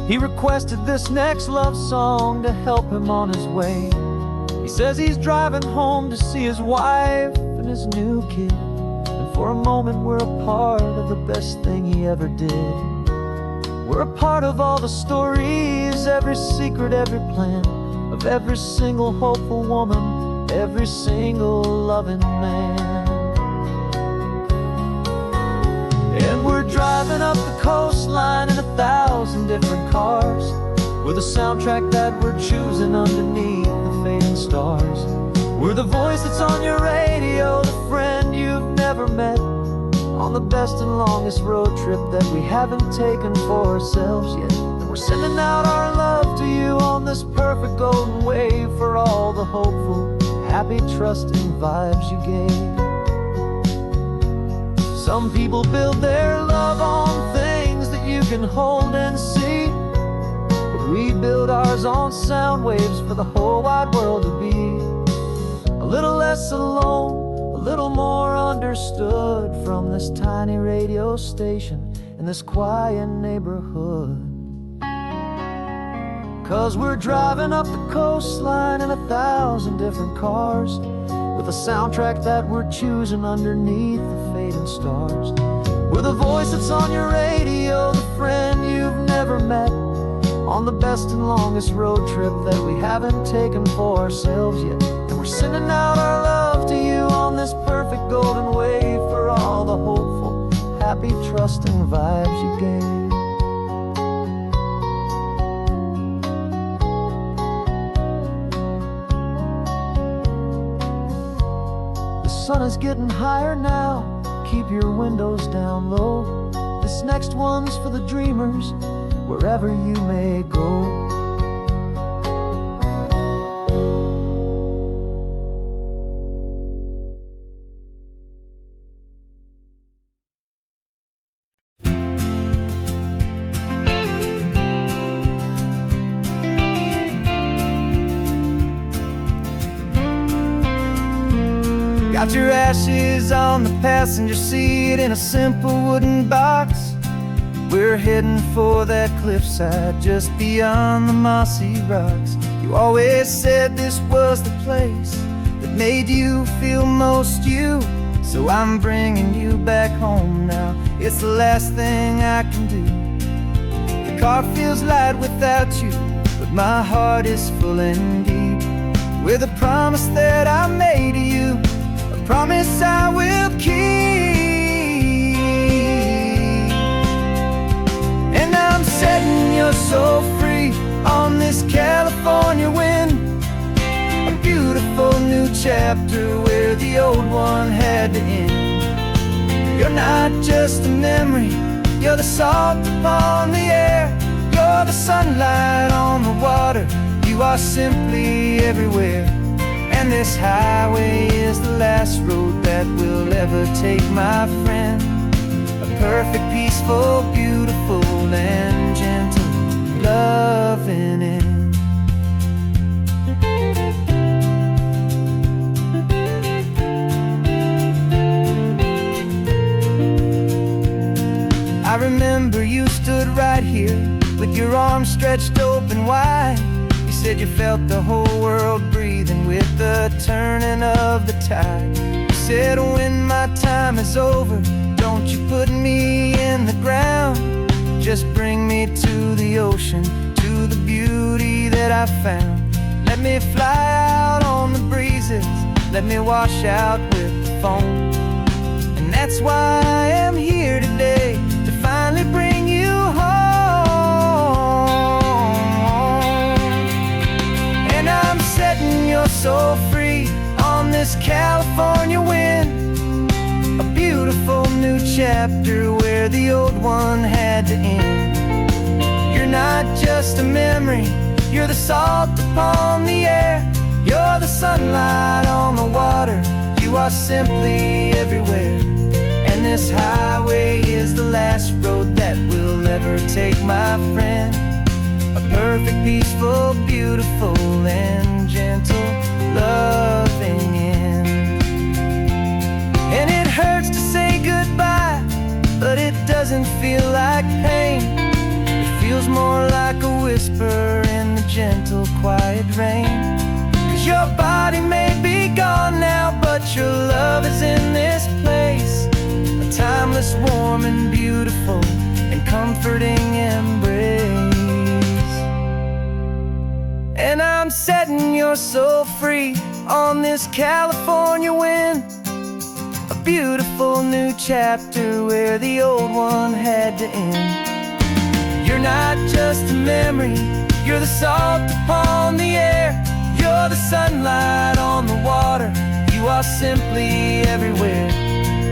He requested this next love song to help him on his way. He says he's driving home to see his wife and his new kid, and for a moment we're a part of the best thing he ever did. We're a part of all the stories, every secret, every plan, of every single hopeful woman, every single loving man. And we're driving up the coastline in 1,000 different cars, with a soundtrack that we're choosing underneath the fading stars. We're the voice that's on your radio, the friend you've never met, on the best and longest road trip that we haven't taken for ourselves yet. And we're sending out our love to you on this perfect golden wave for all the hopeful, happy, trusting vibes you gave. Some people build their love on things that you can hold and see, but we build ours on sound waves for the whole wide world to be a little less alone, a little more understood from this tiny radio station in this quiet neighborhood. 'Cause we're driving up the coastline in 1,000 different cars, with a soundtrack that we're choosing underneath the fading stars. We're the voice that's on your radio, the friend you've never met, on the best and longest road trip that we haven't taken for ourselves yet. And we're sending out our love to you on this perfect golden wave for all the hopeful, happy, trusting vibes you gave. The sun is getting higher now, keep your windows down low. This next one's for the dreamers, wherever you may go. Got your ashes on the passenger seat in a simple wooden box. We're heading for that cliffside just beyond the mossy rocks. You always said this was the place that made you feel most you, so I'm bringing you back home now. It's the last thing I can do. The car feels light without you, but my heart is full and deep with a promise that I made to you, promise I will keep. And I'm setting your soul free on this California wind, a beautiful new chapter where the old one had to end. You're not just a memory, you're the salt upon the air, you're the sunlight on the water, you are simply everywhere. And this highway is the last road that we'll ever take, my friend. A perfect, peaceful, beautiful, and gentle loving end. I remember you stood right here with your arms stretched open wide. You said you felt the whole world breathing with the turning of the tide. You said when my time is over, don't you put me in the ground. Just bring me to the ocean, to the beauty that I found. Let me fly out on the breezes, let me wash out with the foam. And that's why I am here today, to finally bring you home. And I'm setting your soul free on this California wind, a beautiful new chapter where the old one had to end. You're not just a memory, you're the salt upon the air. You're the sunlight on the water, you are simply everywhere. And this highway is the last road that we'll ever take, my friend. A perfect, peaceful, beautiful, and gentle, loving end. And it hurts to say goodbye, but it doesn't feel like pain. It feels more like a whisper in the gentle, quiet rain. 'Cause your body may be gone now, but your love is in this place, a timeless, warm, and beautiful, and comforting embrace. And I'm setting your soul free on this California wind, a beautiful new chapter where the old one had to end. You're not just a memory, you're the salt upon the air. You're the sunlight on the water, you are simply everywhere.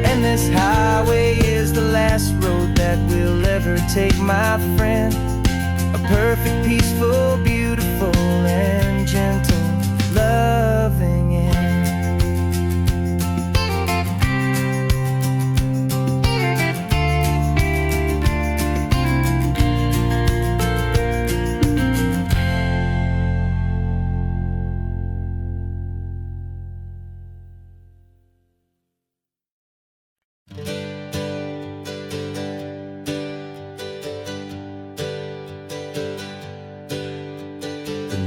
And this highway is the last road that we'll ever take, my friend. A perfect, peaceful, beautiful, and gentle, loving end.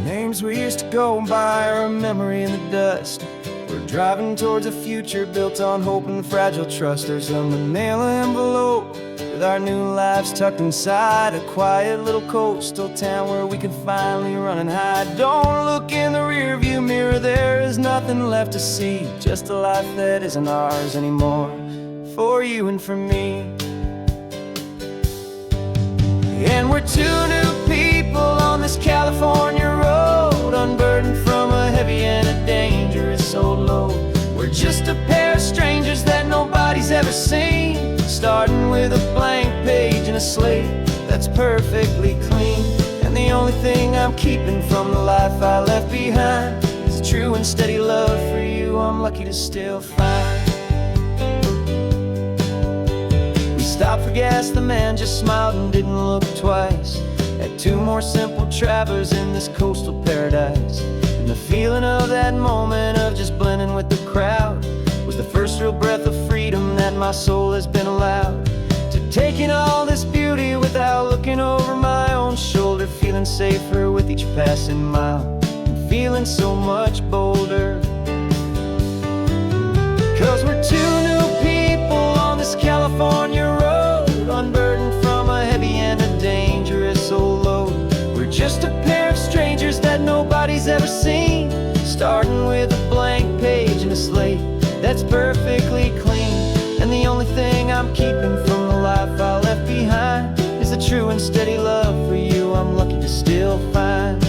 Names we used to go by are a memory in the dust. We're driving towards a future built on hope and fragile trust. There's a manila envelope with our new lives tucked inside, a quiet little coastal town where we can finally run and hide. Don't look in the rearview mirror, there is nothing left to see, just a life that isn't ours anymore, for you and for me. And we're two new people on this California road, unburdened from a heavy and a dangerous old load. We're just a pair of strangers that nobody's ever seen, starting with a blank page and a slate that's perfectly clean. And the only thing I'm keeping from the life I left behind is a true and steady love for you I'm lucky to still find. Stopped for gas, the man just smiled and didn't look twice. Had two more simple travelers in this coastal paradise. And the feeling of that moment of just blending with the crowd was the first real breath of freedom that my soul has been allowed to take in all this beauty without looking over my own shoulder, feeling safer with each passing mile and feeling so much bolder. 'Cause we're two new people on this California road, unburdened from a heavy and a dangerous old load. We're just a pair of strangers that nobody's ever seen, starting with a blank page and a slate that's perfectly clean. And the only thing I'm keeping from the life I left behind is the true and steady love for you I'm lucky to still find.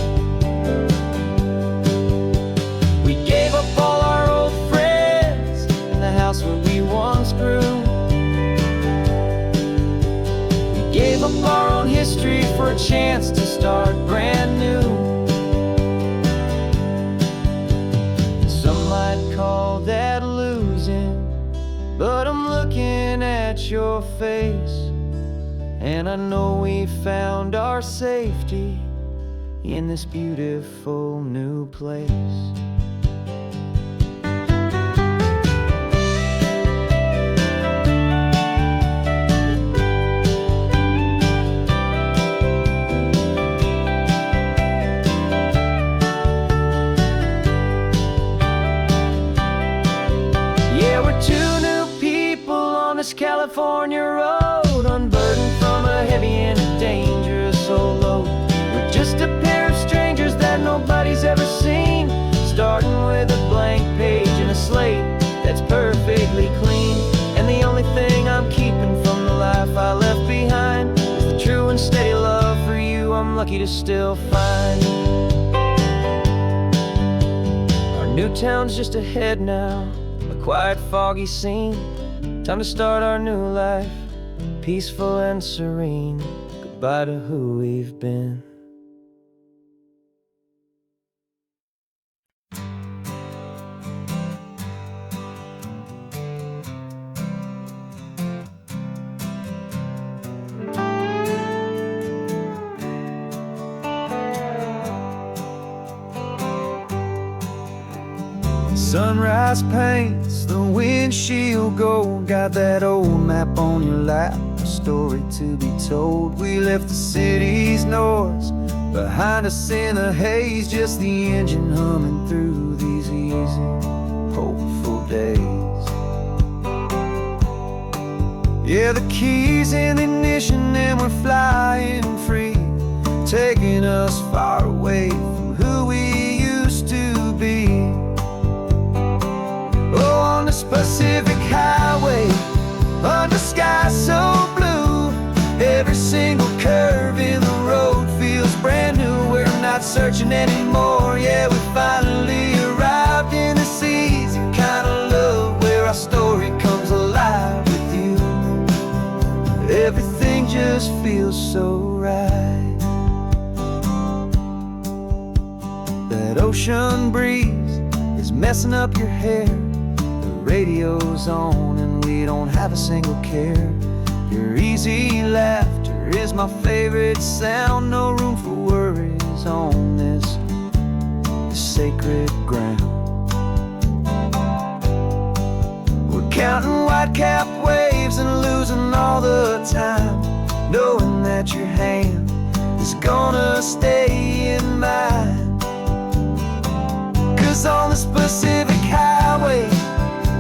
We gave up all our old friends in the house where we once grew. Gave up our own history for a chance to start brand new. Some might call that losing, but I'm looking at your face, and I know we found our safety in this beautiful new place. California road, unburdened from a heavy and dangerous old load. We're just a pair of strangers that nobody's ever seen, starting with a blank page and a slate that's perfectly clean. And the only thing I'm keeping from the life I left behind is the true and steady love for you I'm lucky to still find. Our new town's just ahead now, a quiet, foggy scene. Time to start our new life, peaceful and serene. Goodbye to who we've been. Sunrise paints the windshield gold. Got that old map on your lap, a story to be told. We left the city's noise behind us in the haze, just the engine humming through these easy, hopeful days. Yeah, the keys in the ignition and we're flying free, taking us far away from who we used to be. Oh, on this Pacific highway, under sky so blue, every single curve in the road feels brand new. We're not searching anymore, yeah, we finally arrived in this easy kind of love where our story comes alive with you. Everything just feels so right. That ocean breeze is messing up your hair, radio's on and we don't have a single care. Your easy laughter is my favorite sound. No room for worries on this sacred ground. We're counting white-capped waves and losing all the time, knowing that your hand is gonna stay in mine. 'Cause on this Pacific highway,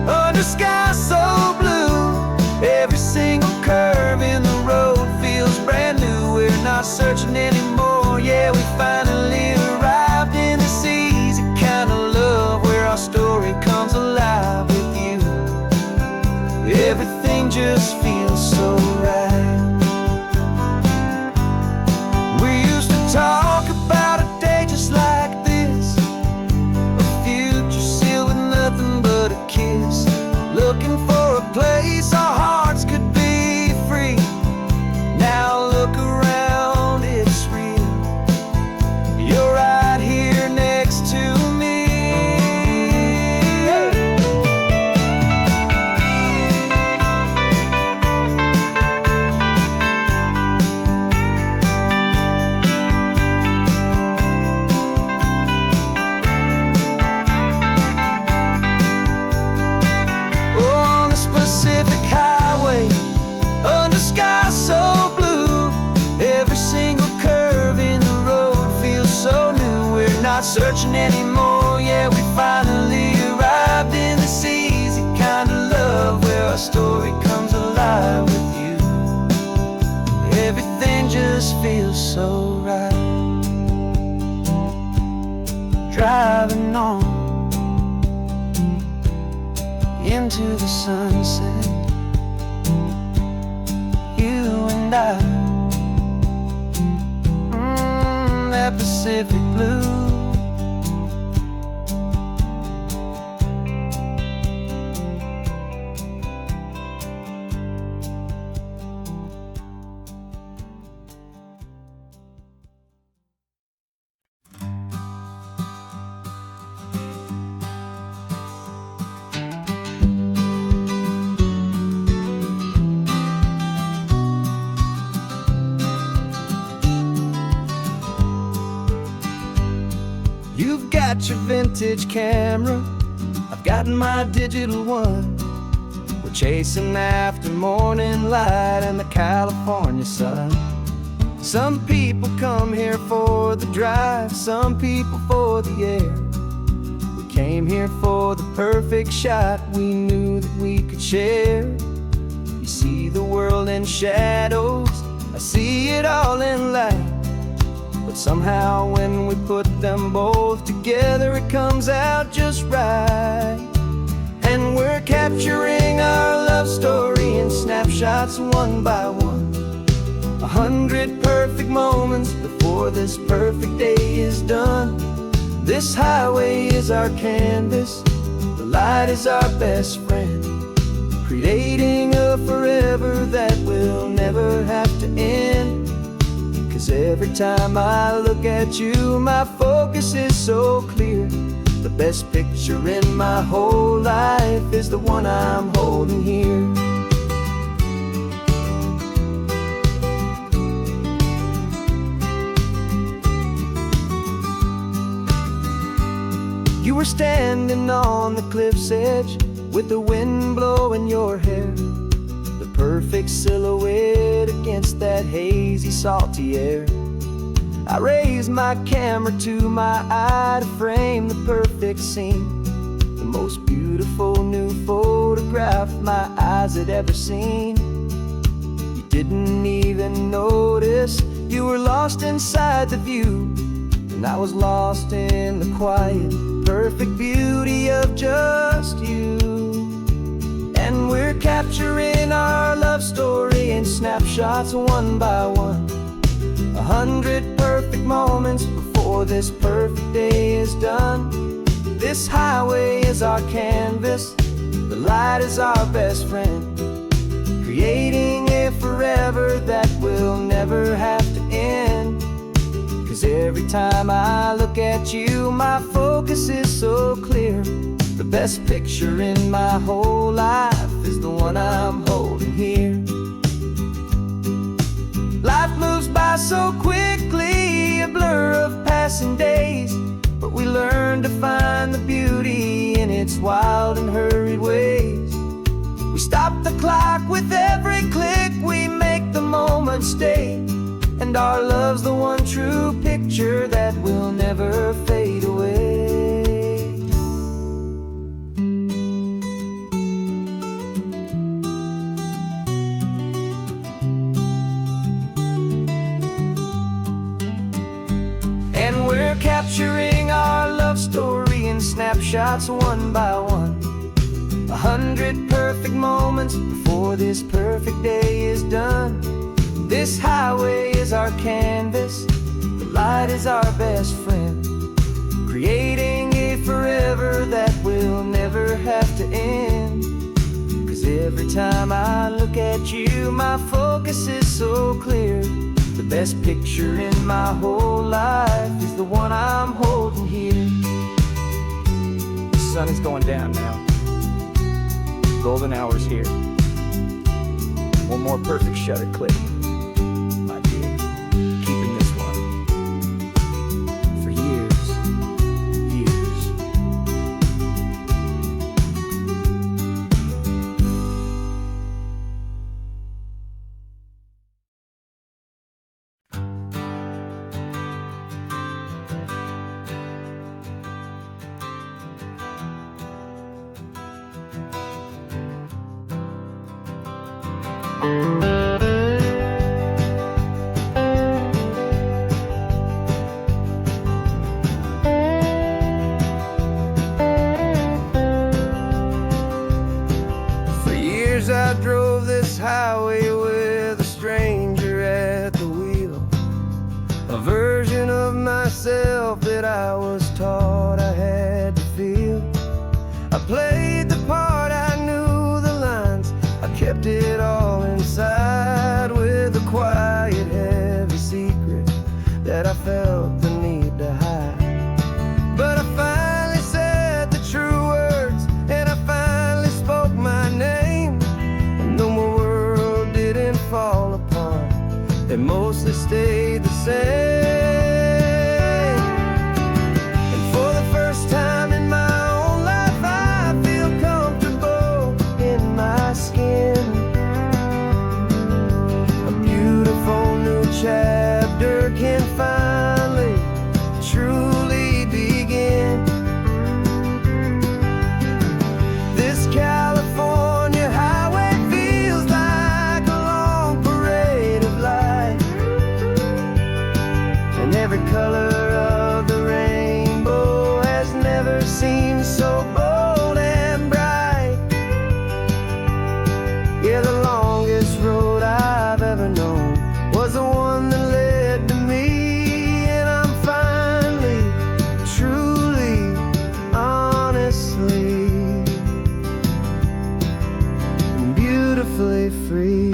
under sky so blue, every single curve in the road feels brand new. We're not searching anymore, yeah, we finally arrived in this easy kind of love where our story comes alive with you. Everything just feels so right. We used to talk about a day just like this, a future sealed with nothing but a kiss, looking for a place our hearts could be free. Now look around, it's real. You're right here next to me. Pacific highway, under sky so blue, every single curve in the road feels so new. We're not searching anymore, yeah, we finally arrived in this easy kind of love where our story comes alive with you. Everything just feels so right. Driving on into the sunset, you and I, that Pacific blue. You've got your vintage camera, I've got my digital one. We're chasing after morning light and the California sun. Some people come here for the drive, some people for the air. We came here for the perfect shot we knew that we could share. You see the world in shadows, I see it all in light. But somehow when we put them both together, it comes out just right. And we're capturing our love story in snapshots one by one. 100 perfect moments before this perfect day is done. This highway is our canvas, the light is our best friend, creating a forever that will never have to end. 'Cause every time I look at you, my focus is so clear. The best picture in my whole life is the one I'm holding here. You were standing on the cliff's edge with the wind blowing your hair, the perfect silhouette against that hazy, salty air. I raised my camera to my eye to frame the perfect scene, the most beautiful new photograph my eyes had ever seen. You didn't even notice you were lost inside the view, and I was lost in the quiet, perfect beauty of just you. And we're capturing our love story in snapshots one by one. 100 perfect moments before this perfect day is done. This highway is our canvas, the light is our best friend, creating a forever that will never have to end. 'Cause every time I look at you, my focus is so clear. The best picture in my whole life is the one I'm holding here. Life moves by so quickly, a blur of passing days, but we learn to find the beauty in its wild and hurried ways. We stop the clock with every click, we make the moment stay, and our love's the one true picture that will never fade away. And we're capturing our love story in snapshots one by one. 100 perfect moments before this perfect day is done. This highway is our canvas, the light is our best friend, creating a forever that will never have to end. 'Cause every time I look at you, my focus is so clear. The best picture in my whole life is the one I'm holding here. The sun is going down now. Golden hour's here. One more perfect shutter click, my dear. Keeping this one for years, years. For years I drove this highway with a stranger at the wheel, a version of myself that I was taught I had to feel. I played the part, I knew the lines, I kept it all inside with a quiet, heavy secret that I felt the need to hide. But I finally said the true words, and I finally spoke my name, and though my world didn't fall apart, it mostly stayed the same. And for the first time in my own life, I feel comfortable in my skin. A beautiful new chapter can finally truly begin. This California highway feels like beautifully free.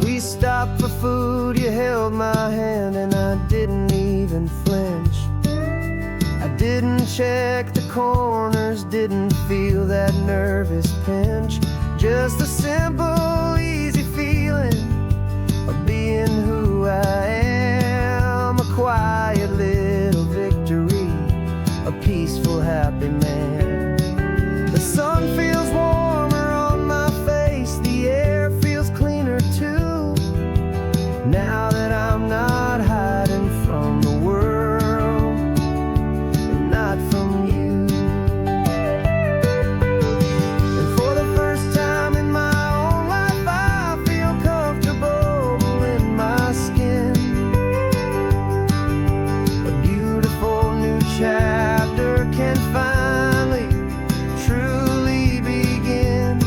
We stopped for food, you held my hand, and I didn't even flinch. I didn't check the corners, didn't feel that nervous pinch. Just a simple, easy feeling of being who I am. A quiet little victory, a peaceful, happy man. The sun feels warmer on my face, the air feels cleaner too. Now that I'm not hiding from the world, and not from you. And for the first time in my own life, I feel comfortable in my skin. A beautiful new chapter can finally, truly begin.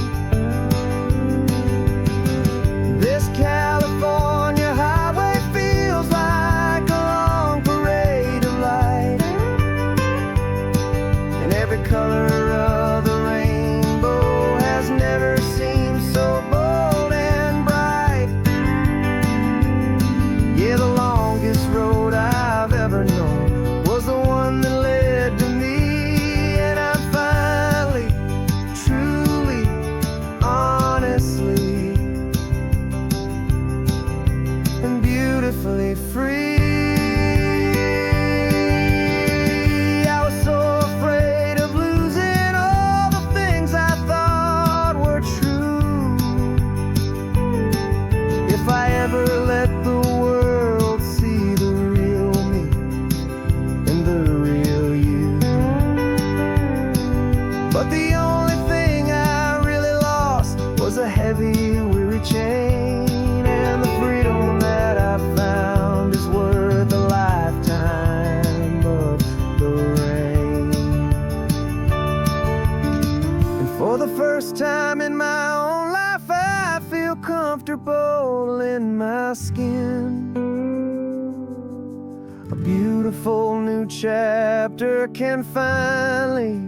This California highway feels like a long parade of light, and every color of the rainbow has never seemed so bold and bright. Yeah, the longest road I've ever known was the one that led to me, and I'm finally, truly, honestly, and beautifully free. I was so afraid of losing all the things I thought were true. If I ever let the world see the real me and the real you. But the only thing I really lost was a heavy, weary chain, and the freedom that I found is worth a lifetime of the rain. And for the first time in my own life, I feel comfortable in my skin. A beautiful new chapter can finally,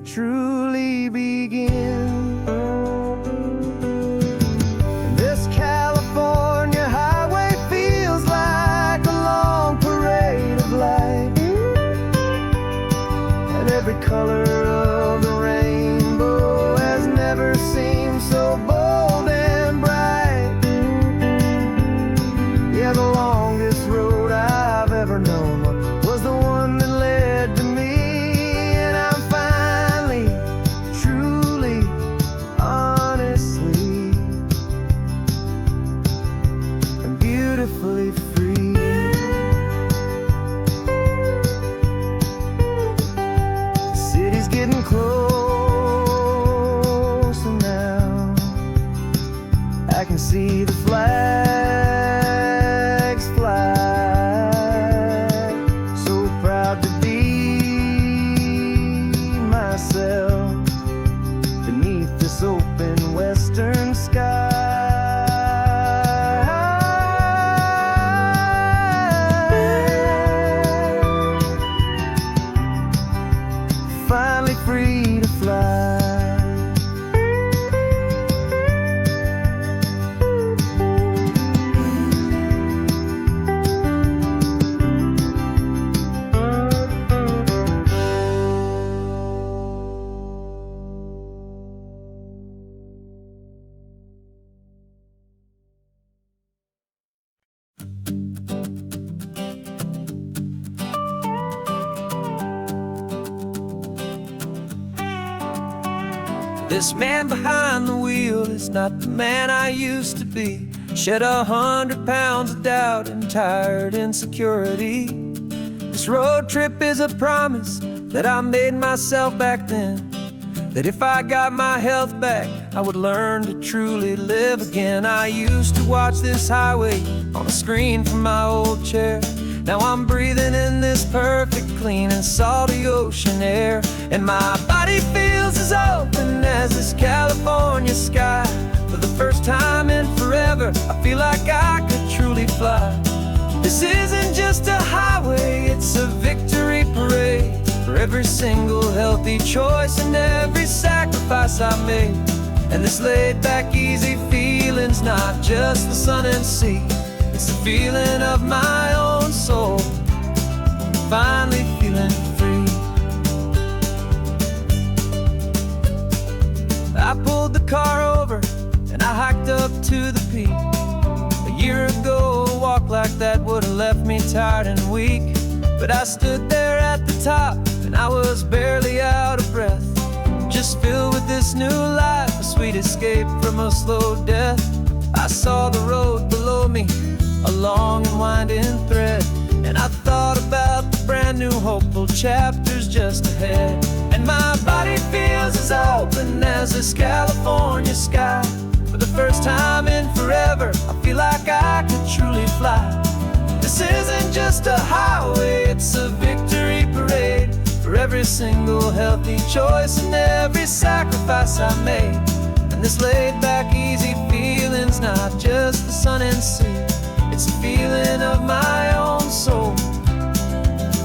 truly begin. And this California highway feels like a long parade of light, and every color of the rainbow has never seemed so bold and bright. Yeah, the longest road I've ever known was the one that led to me, and I'm finally, truly, honestly, and beautifully free. The city's getting closer now. I can see the flags fly. So proud to be myself beneath this open western sky. Finally free to fly. This man behind the wheel is not the man I used to be. Shed 100 pounds of doubt and tired insecurity. This road trip is a promise that I made myself back then, that if I got my health back, I would learn to truly live again. I used to watch this highway on a screen from my old chair. Now I'm breathing in this perfect, clean and salty ocean air, and my body feels as open as this California sky. For the first time in forever, I feel like I could truly fly. This isn't just a highway, it's a victory parade for every single healthy choice and every sacrifice I made. And this laid back easy feeling's not just the sun and sea, it's the feeling of my own soul, finally feeling free. I pulled the car over and I hiked up to the peak. A year ago, a walk like that would've left me tired and weak. But I stood there at the top and I was barely out of breath, just filled with this new life, a sweet escape from a slow death. I saw the road below me, a long and winding thread, and I thought about the brand new hopeful chapters just ahead. And my body feels as open as this California sky. For the first time in forever, I feel like I could truly fly. This isn't just a highway, it's a victory parade for every single healthy choice and every sacrifice I made. And this laid back easy feeling's not just the sun and sea, it's a feeling of my own soul,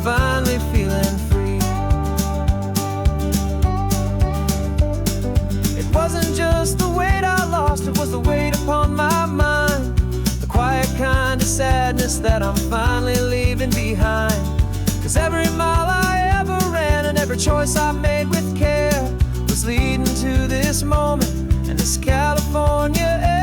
finally feeling free. It wasn't just the weight I lost, it was the weight upon my mind, the quiet kind of sadness that I'm finally leaving behind. 'Cause every mile I ever ran and every choice I made with care was leading to this moment and this California air.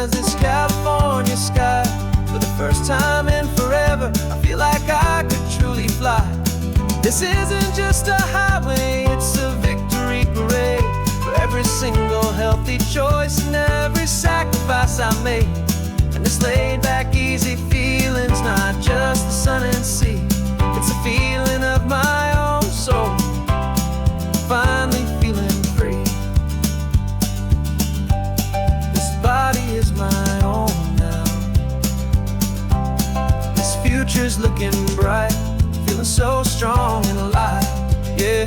As this California sky, for the first time in forever, I feel like I could truly fly. This isn't just a highway, it's a victory parade for every single healthy choice and every sacrifice I made. And this laid back easy feeling's not just the sun and sea, it's a feeling of my own soul, finally feeling free. Body is my own now. This future's looking bright, feeling so strong and alive. Yeah,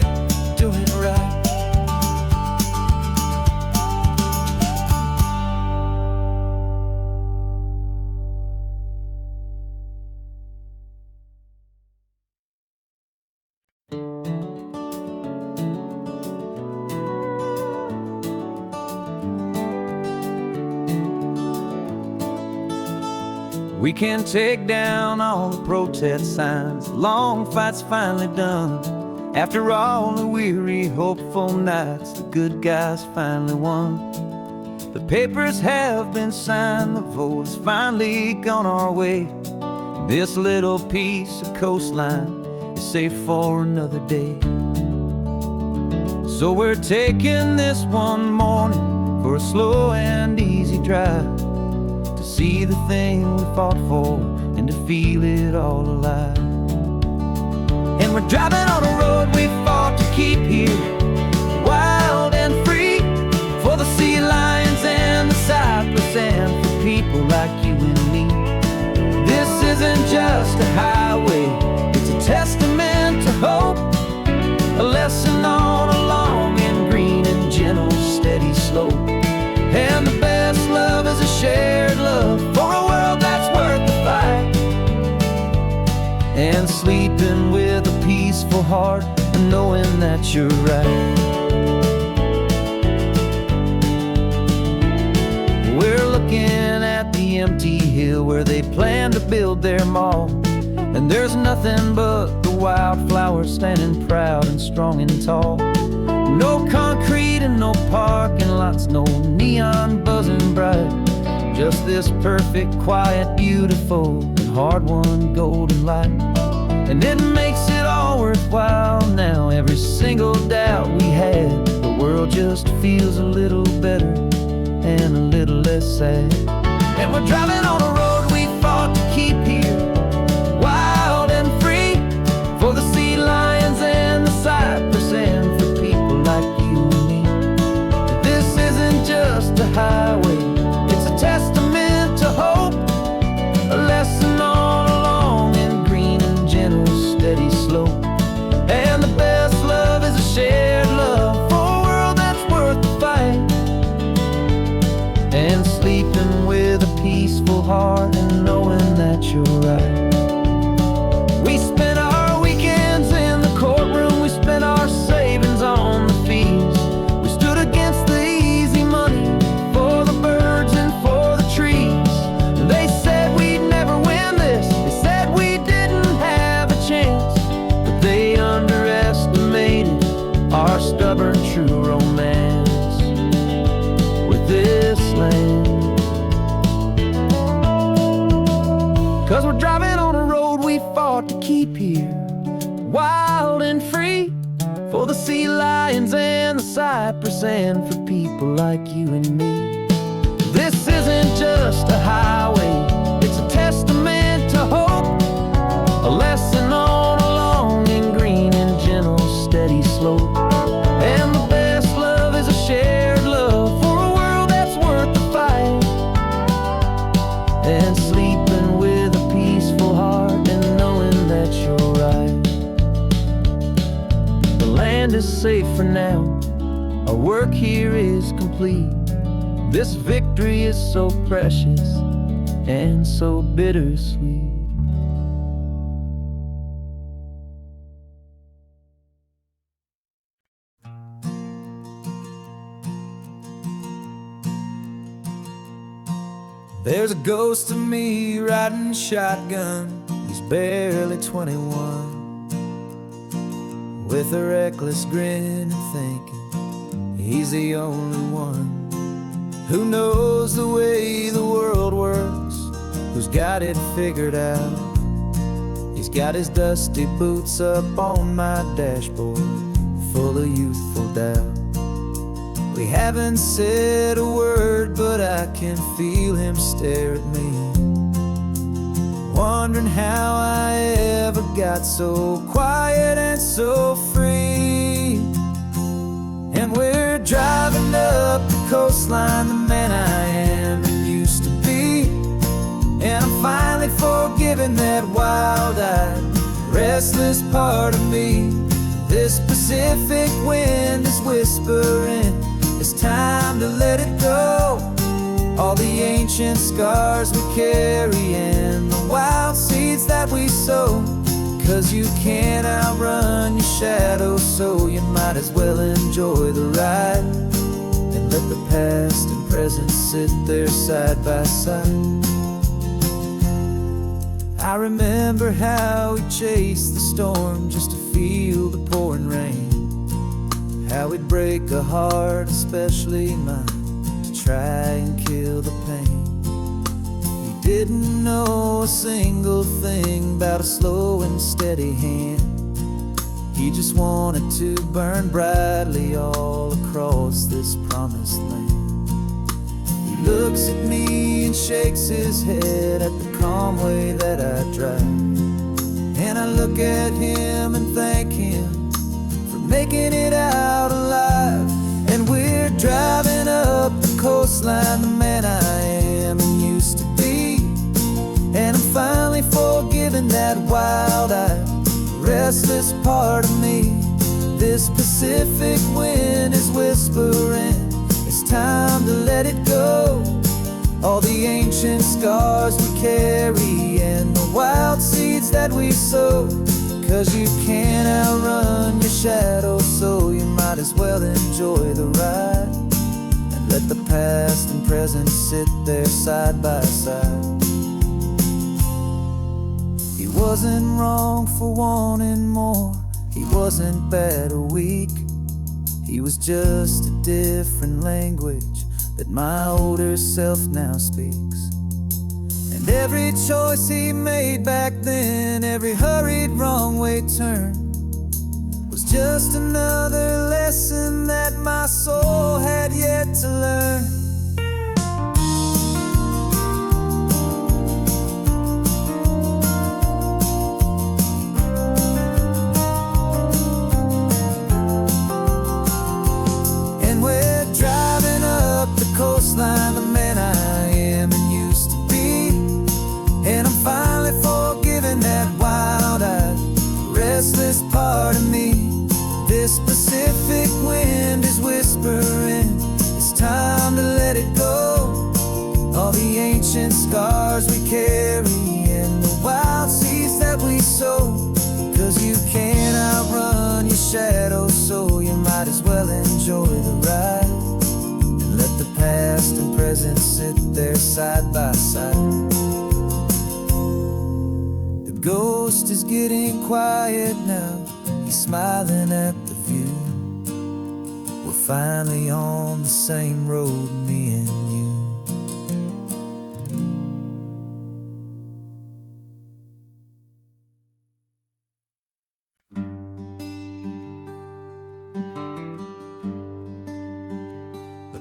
doing right. We can take down all the protest signs, long fight's finally done. After all the weary, hopeful nights, the good guys finally won. The papers have been signed, the vote has finally gone our way. This little piece of coastline is safe for another day. So we're taking this one morning for a slow and easy drive, see the thing we fought for and to feel it all alive. And we're driving on a road we fought to keep here, wild and free, for the sea lions and the cypress and for people like you and me. This isn't just a highway, it's a testament to hope, a lesson on a long and green and gentle steady slope. And the best love is a shared love for a world that's worth the fight, and sleeping with a peaceful heart and knowing that you're right. We're looking at the empty hill where they plan to build their mall, and there's nothing but the wildflowers standing proud and strong and tall. No concrete and no parking lots, no neon buzzing bright, just this perfect, quiet, beautiful, and hard-won golden light. And it makes it all worthwhile now, every single doubt we had. The world just feels a little better and a little less sad. And we're driving on a road we fought to keep here, wild and free, for the sea lions and the cypress and for people like you and me. the sea lions and the cypress, and for people like you and me. This isn't just a highway, it's a testament to hope, a lesson on a long and green and gentle steady slope. And the best love is a shared love for a world that's worth the fight, and sleeping with a peaceful heart and knowing that you're right. The land is safe for now, our work here is complete. This victory is so precious and so bittersweet. There's a ghost of me riding shotgun. He's barely 21, with a reckless grin and thinking he's the only one who knows the way the world works, who's got it figured out. He's got his dusty boots up on my dashboard, full of youthful doubt. We haven't said a word, but I can feel him stare at me, wondering how I ever got so quiet and so free. And we're driving up the coastline, the man I am and used to be. And I'm finally forgiving that wild-eyed, restless part of me. This Pacific wind is whispering, it's time to let it go. All the ancient scars we carry and the wild seeds that we sow. 'Cause you can't outrun your shadow, so you might as well enjoy the ride, and let the past and present sit there side by side. I remember how we chased the storm just to feel the pouring rain, how we'd break a heart, especially mine, to try and kill the pain. We didn't know a single thing about a slow and steady hand. He just wanted to burn brightly all across this promised land. He looks at me and shakes his head at the calm way that I drive, and I look at him and thank him for making it out alive. And we're driving up the coastline, the man I am and used to be. And I'm finally forgiving that wild-eyed, restless part of me. This Pacific wind is whispering, it's time to let it go. All the ancient scars we carry and the wild seeds that we sow. 'Cause you can't outrun your shadow, so you might as well enjoy the ride, and let the past and present sit there side by side. He wasn't wrong for wanting more, he wasn't bad or weak. He was just a different language that my older self now speaks. And every choice he made back then, every hurried wrong way turn, was just another lesson that my soul had yet to learn. And we're driving up the coastline, the man I am and used to be. And I'm finally forgiving that wild-eyed, restless part of me. This Pacific wind is whispering, it's time to let it go. All the ancient scars we carry and the wild seeds that we sow. 'Cause you can't outrun your shadow, so you might as well enjoy the ride, and let the past and present sit there side by side. The ghost is getting quiet now, he's smiling at the view. We're finally on the same road, me and you.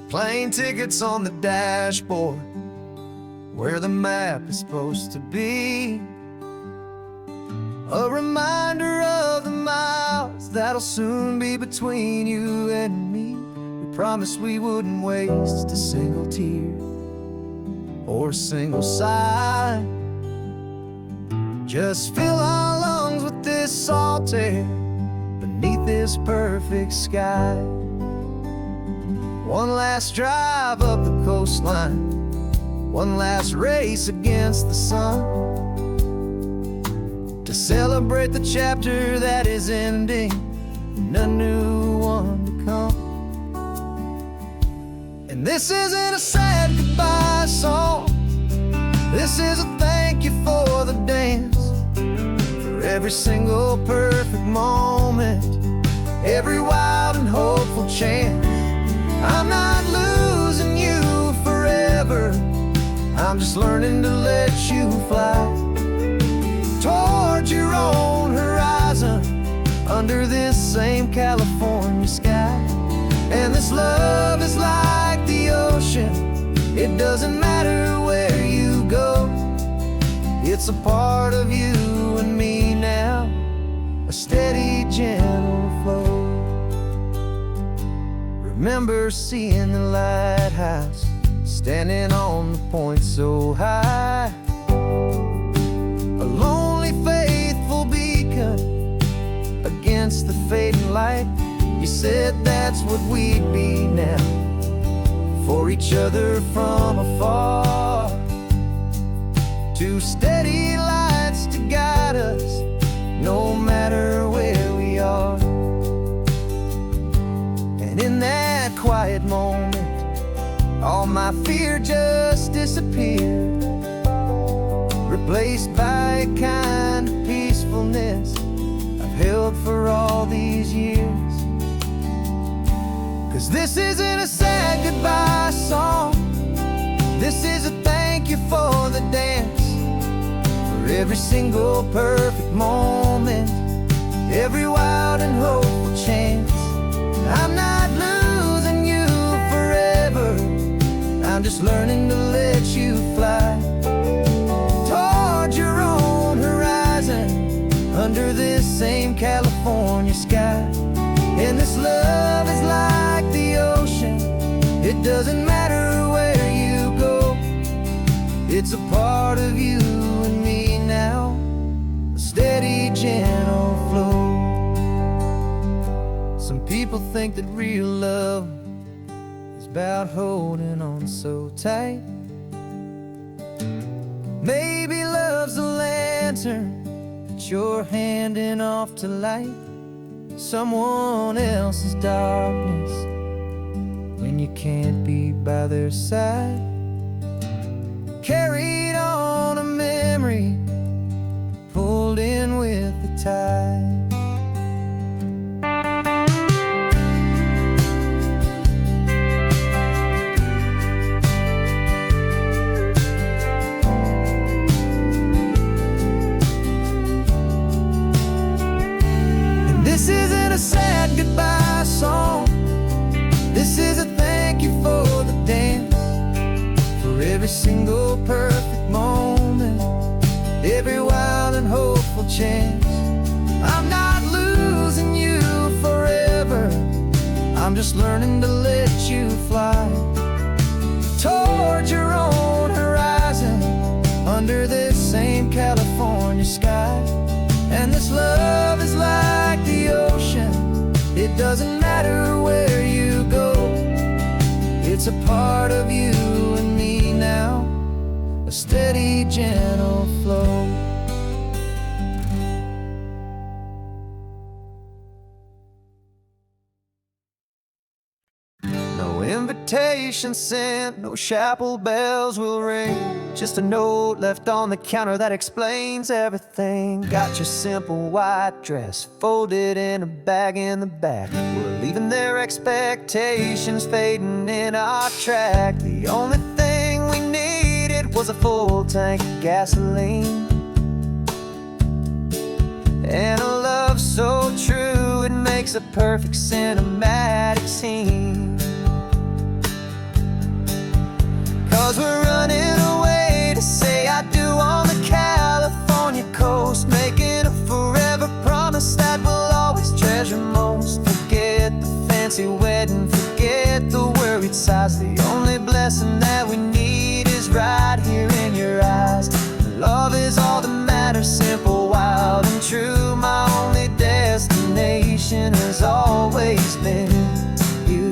plane tickets on the dashboard, where the map is supposed to be. A reminder of the miles that'll soon be between you and me. We promised we wouldn't waste a single tear or a single sigh. Just fill our lungs with this salt air beneath this perfect sky. One last drive up the coastline, one last race against the sun, to celebrate the chapter that is ending and a new one to come. And this isn't a sad goodbye song, this is a thank you for the dance, for every single perfect moment, every wild and hopeful chance. I'm not losing you forever, I'm just learning to let you fly towards your own horizon, under this same California sky. And this love is like the ocean, it doesn't matter where you go, it's a part of you and me now, a steady, gentle flow. Remember seeing the lighthouse, standing on the point so high, a lonely, faithful beacon against the fading light. You said that's what we'd be now, for each other from afar. Two steady lights to guide us, no matter where we are. And in that quiet moment, all my fear just disappeared, replaced by a kind of peacefulness I've held for all these years. 'Cause this isn't a sad goodbye song, this is a thank you for the dance, for every single perfect moment, every wild and hopeful chance. I'm not losing you forever, I'm just learning to let you fly towards your own horizon, under this same California sky. And this love is like the ocean, it doesn't matter where you go, it's a part of you and me now, a steady, gentle flow. Some people think that real love is about holding on so tight. Maybe love's a lantern that you're handing off to light someone else's darkness when you can't be by their side. Carried on a memory, pulled in with the tide. This isn't a sad goodbye song, this is a thank you for the dance, for every single perfect moment, every wild and hopeful chance. I'm not losing you forever, I'm just learning to let you fly towards your own horizon, under this same California sky. And this love is like the ocean, it doesn't matter where you go, it's a part of you and me now, a steady, gentle flow. No invitation sent, no chapel bells will ring, just a note left on the counter that explains everything. Got your simple white dress folded in a bag in the back, we're leaving their expectations fading in our track. The only thing we needed was a full tank of gasoline, and a love so true it makes a perfect cinematic scene. 'Cause we're running away to say I do on the California coast, making a forever promise that we'll always treasure most. Forget the fancy wedding, forget the worried sighs. The only blessing that we need is right here in your eyes. Love is all that matters, simple, wild, and true. My only destination has always been you.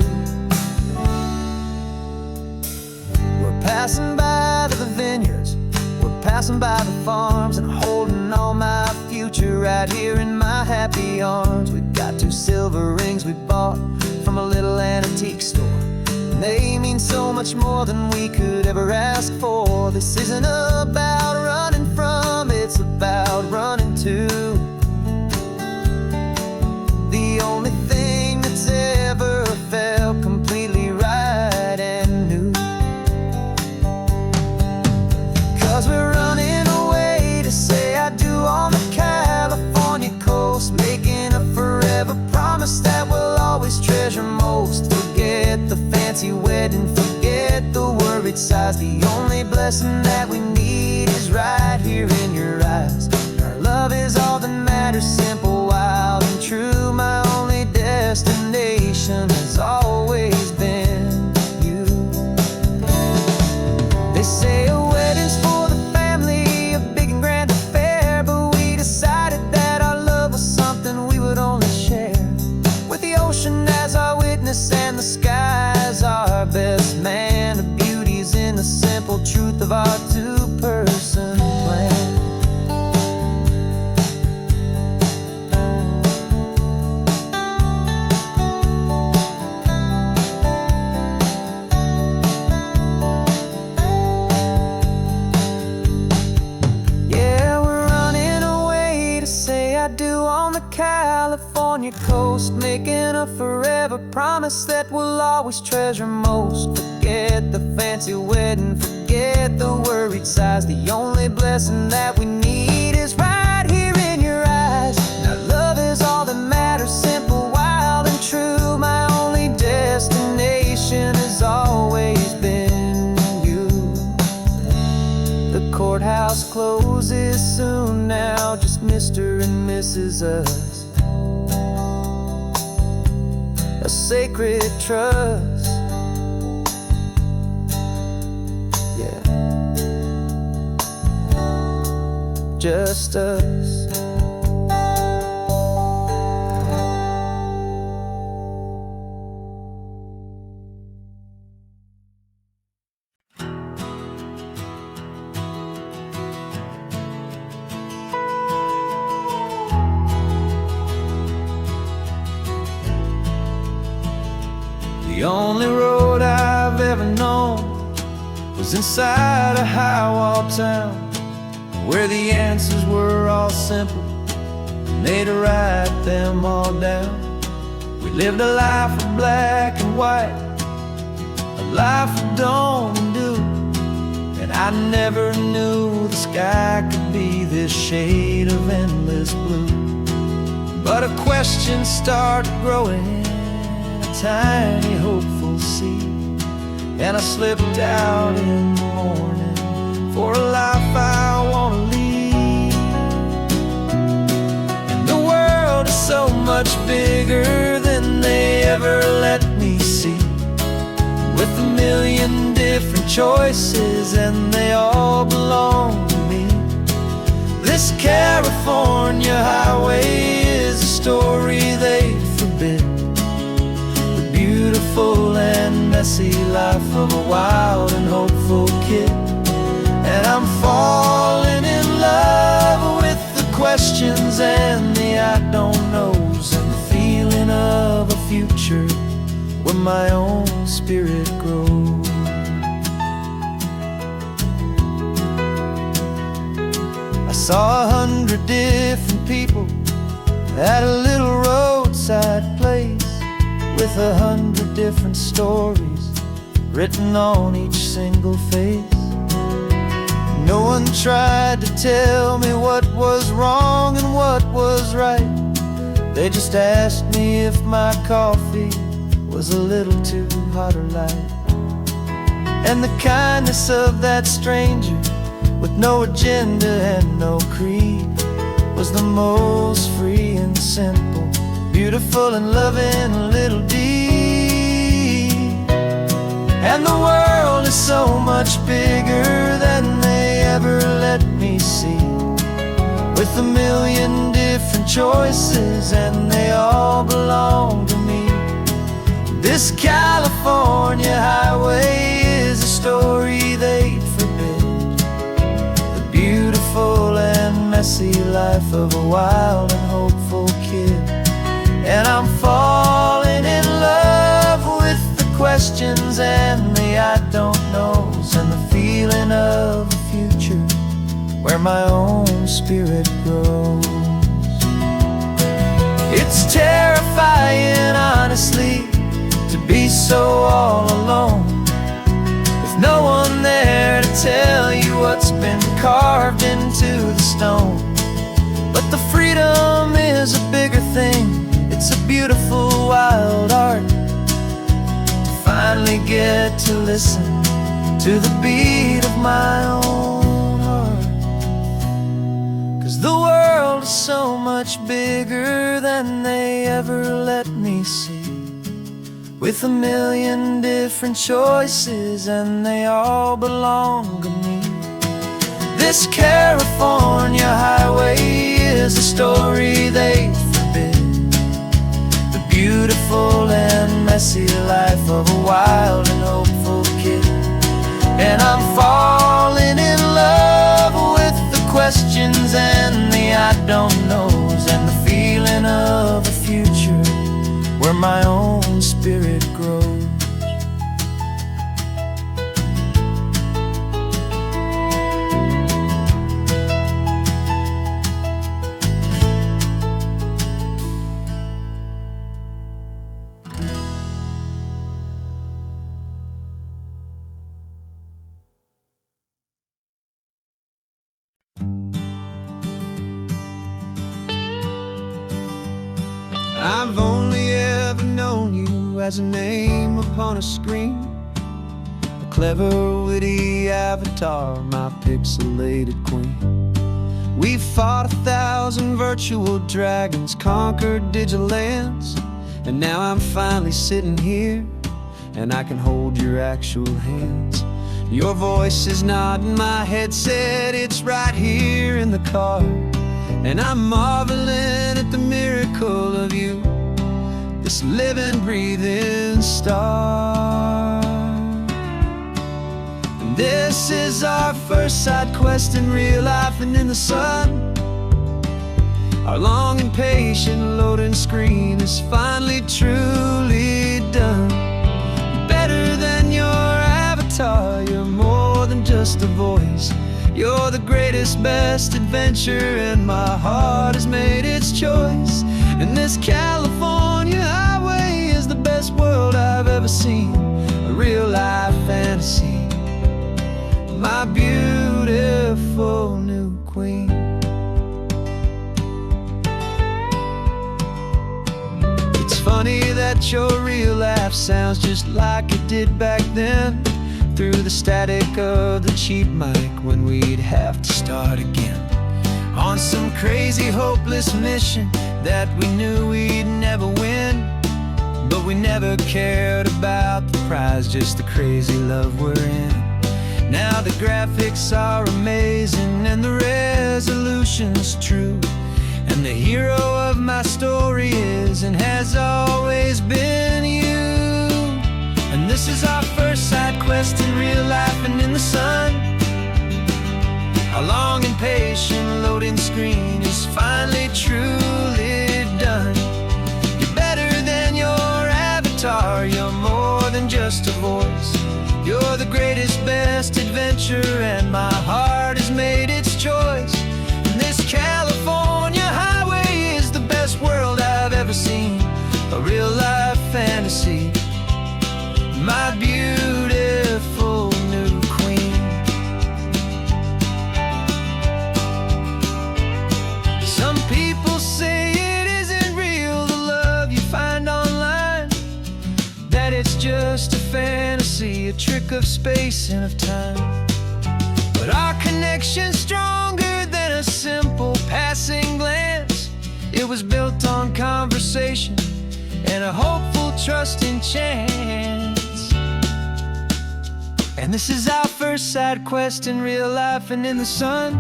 We're passing by the vineyards, we're passing by the farms, and holding on my future right here in my happy arms. We've got 2 silver rings we bought from a little antique store, and they mean so much more than we could ever ask for. This isn't about running from, it's about running to the only thing that's ever felt completely right and new. 'Cause we're running away to say I do on the California coast, making a forever promise that we'll always treasure most. Forget the fancy wedding, forget the worried sighs. The only blessing that we need is right here in your eyes. Our love is all that matters, simple, wild, and true. My only destination has always been you. They say a wedding's for the family, a big and grand affair, but we decided that our love was something we would only share with the ocean as our witness and the sky as our best man. The beauty's in the simple truth of our 2-person plan. Yeah, we're running away to say I do on the California coast, making a forever promise that we'll always treasure most. Forget the fancy wedding, forget the worried sighs. The only blessing that we need is right here in your eyes. Now love is all that matters, simple, wild, and true. My only destination has always been you. The courthouse closes soon now, just Mr. and Mrs. Us, a sacred trust. Yeah, just us. The only road I've ever known was inside a high-wall town, where the answers were all simple, and they'd write them all down. We lived a life of black and white, a life of dawn and dew, and I never knew the sky could be this shade of endless blue. But a question started growing, tiny hopeful seed, and I slipped out in the morning for a life I want to lead. And the world is so much bigger than they ever let me see, with a million different choices and they all belong to me. This California highway is a story they forbid, beautiful and messy life of a wild and hopeful kid. And I'm falling in love with the questions and the I don't knows, and the feeling of a future where my own spirit grows. I saw 100 different people at a little roadside place, with 100 different stories written on each single face. No one tried to tell me what was wrong and what was right. They just asked me if my coffee was a little too hot or light. And the kindness of that stranger, with no agenda and no creed, was the most free and simple, beautiful and loving little deed. And the world is so much bigger than they ever let me see, with a million different choices and they all belong to me. This California highway is a story they'd forbid, the beautiful and messy life of a wild and hopeful kid. And I'm falling in love with the questions and the I don't knows, and the feeling of a future where my own spirit grows. It's terrifying, honestly, to be so all alone, with no one there to tell you what's been carved into the stone. But the freedom is a bigger thing, it's a beautiful wild art, to finally get to listen to the beat of my own heart. 'Cause the world is so much bigger than they ever let me see, with a million different choices and they all belong to me. This California highway is a story they forbid, the beautiful and messy life of a wild and hopeful kid. And I'm falling in love with the questions and the I don't knows, and the feeling of a future where my own spirit grows. I've only ever known you as a name upon a screen, a clever, witty avatar, my pixelated queen. We fought 1,000 virtual dragons, conquered digital lands, and now I'm finally sitting here, and I can hold your actual hands. Your voice is not in my headset, it's right here in the car, and I'm marveling at the miracle of you, this living, breathing star. And this is our first side quest in real life and in the sun. Our long and patient loading screen is finally truly done. Better than your avatar, you're more than just a voice. You're the greatest, best adventure, and my heart has made its choice. And this California highway is the best world I've ever seen, a real life fantasy, my beautiful new queen. It's funny that your real life sounds just like it did back then, through the static of the cheap mic when we'd have to start again, on some crazy hopeless mission that we knew we'd never win. But we never cared about the prize, just the crazy love we're in. Now the graphics are amazing and the resolution's true, and the hero of my story is and has always been you. And this is our first side quest in real life and in the sun. Our long and patient loading screen is finally truly done. You're better than your avatar, you're more than just a voice. You're the greatest, best adventure, and my heart has made its choice. And this California highway is the best world I've ever seen, a real life fantasy, my beautiful new queen. Some people say it isn't real, the love you find online, that it's just a fantasy, a trick of space and of time. But our connection's stronger than a simple passing glance. It was built on conversation and a hopeful, trusting chance. And this is our first side quest in real life and in the sun.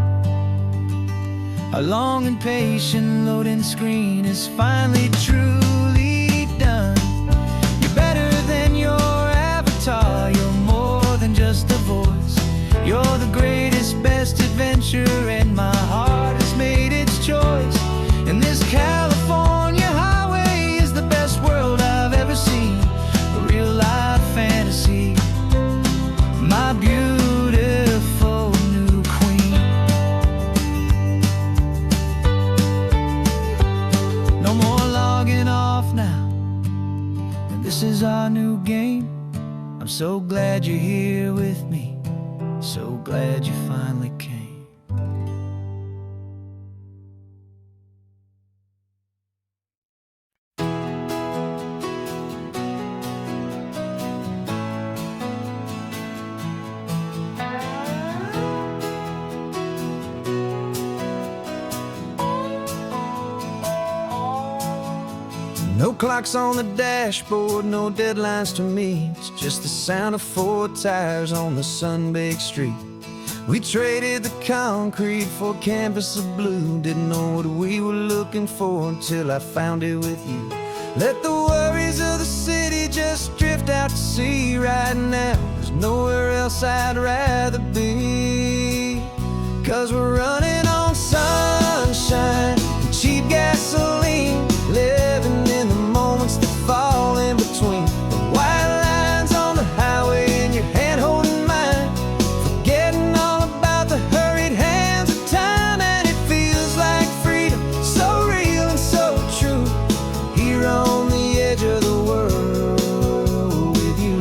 Our long and patient loading screen is finally truly done. You're better than your avatar, you're more than just a voice. You're the greatest, best adventure, and my heart has made its choice. And this California highway is the best world I've ever seen, a real life fantasy, my beautiful new queen. No more logging off now, and this is our new game. I'm so glad you're here with me, so glad you finally came. No clocks on the dashboard, no deadlines to meet. It's just the sound of 4 tires on the sun-baked street. We traded the concrete for a canvas of blue. Didn't know what we were looking for until I found it with you. Let the worries of the city just drift out to sea right now. There's nowhere else I'd rather be, 'cause we're running on sunshine and cheap gasoline, living in the moments that fall in between the white lines on the highway and your hand holding mine, forgetting all about the hurried hands of time. And it feels like freedom, so real and so true, here on the edge of the world with you.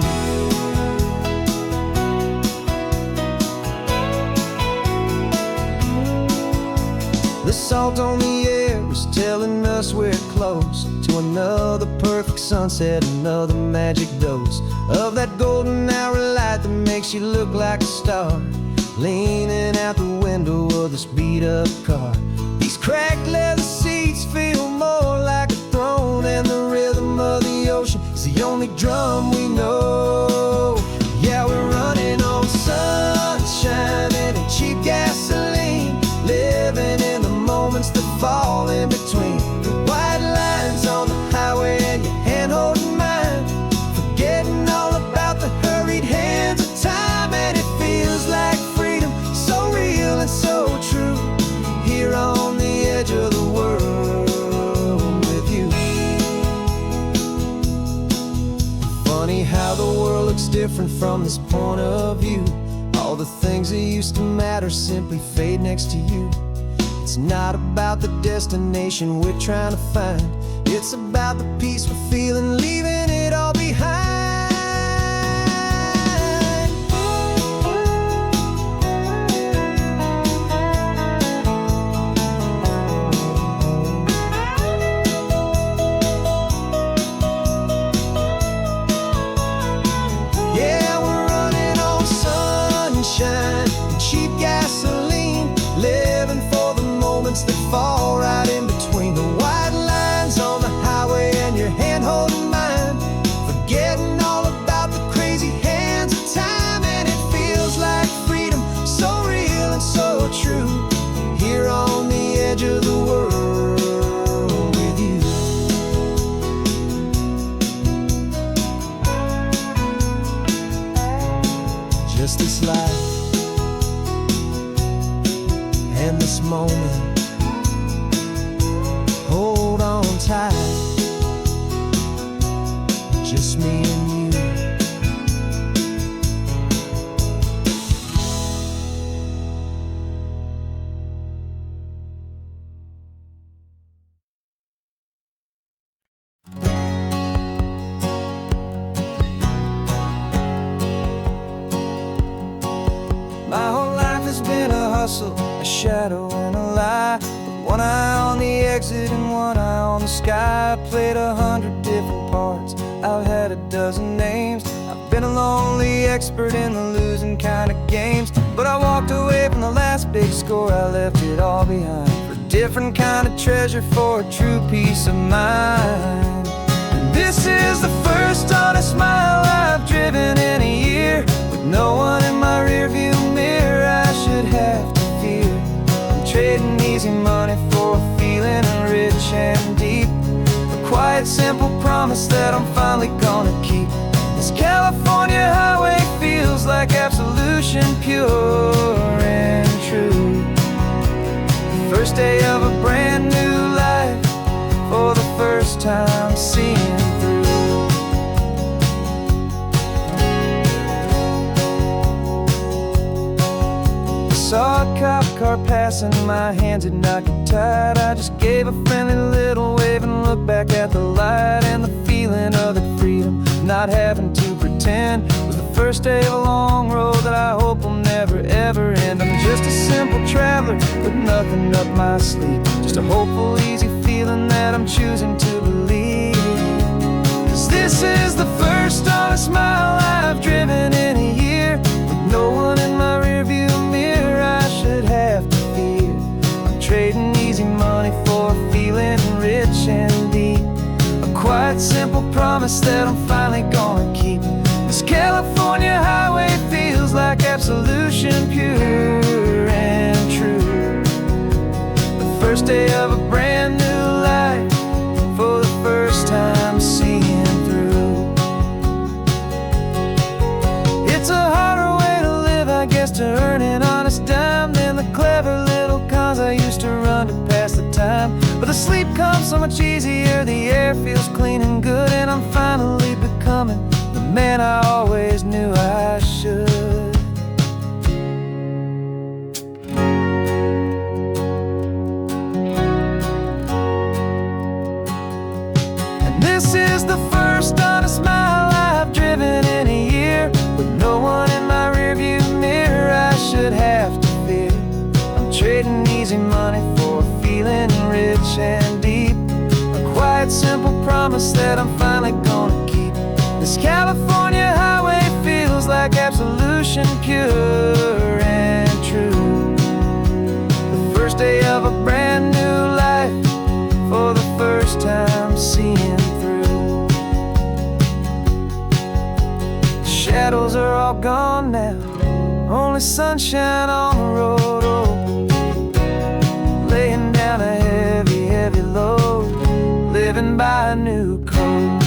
The salt on the air is telling us we're close to another perfect sunset, another magic dose of that golden hour light that makes you look like a star, leaning out the window of this beat-up car. These cracked leather seats feel more like a throne, and the rhythm of the ocean is the only drum we know. Yeah, we're running on sunshine and cheap gasoline, living in the moments that fall in between the white lines on the highway and your hand holding mine, forgetting all about the hurried hands of time. And it feels like freedom, so real and so true, here on the edge of the world with you. Funny how the world looks different from this point of view. All the things that used to matter simply fade next to you. It's not about the destination we're trying to find, it's about the peace we're feeling, leaving it all behind. Yeah, we're running on sunshine and cheap gasoline, living for the moments that fall right in between the white lines on the highway and your hand holding mine, forgetting all about the crazy hands of time. And it feels like freedom, so real and so true, here on the edge of the world with you. Just this life and this moment, hold on tight, just me and you. My whole life has been a hustle, a shadow and a lie, with one eye on the exit and one eye on the sky. I played 100 different parts, I've had a dozen names. I've been a lonely expert in the losing kind of games, but I walked away from the last big score. I left it all behind for a different kind of treasure, for a true peace of mind. And this is the first honest mile I've driven in a year, with no one in my rearview mirror I should have to fear. I'm trading easy money for a feeling rich and deep, a quiet, simple promise that I'm finally gonna keep. This California highway feels like absolution, pure and true. The first day of a brand new life, for the first time seeing through. Saw a cop car passing, my hands had not got tied. I just gave a friendly little wave and looked back at the light, and the feeling of that freedom, not having to pretend, was the first day of a long road that I hope will never ever end. I'm just a simple traveler with nothing up my sleeve, just a hopeful, easy feeling that I'm choosing to believe. 'Cause this is the first honest mile I've driven in a year, with no one in my rearview mirror I should have to fear. I'm trading easy money for a feeling rich and deep, a quiet, simple promise that I'm finally gonna keep. This California highway feels like absolution, pure and true. The first day of a brand new life, for the first time seeing through. It's a harder way to live, I guess, to earn an honest dime than the clever little cons I used to run to pass the time. But the sleep comes so much easier, the air feels clean and good, and I'm finally becoming the man I always knew I should. And this is the first honest mile I've driven in a year, with no one in my rearview mirror I should have to fear. I'm trading easy money for a feeling rich and deep, a quiet, simple promise that I'm finally gonna keep. This California highway feels like absolution, pure and true. The first day of a brand new life, for the first time seeing through. The shadows are all gone now, only sunshine on the road. Oh, laying down a heavy, heavy load, living by a new code.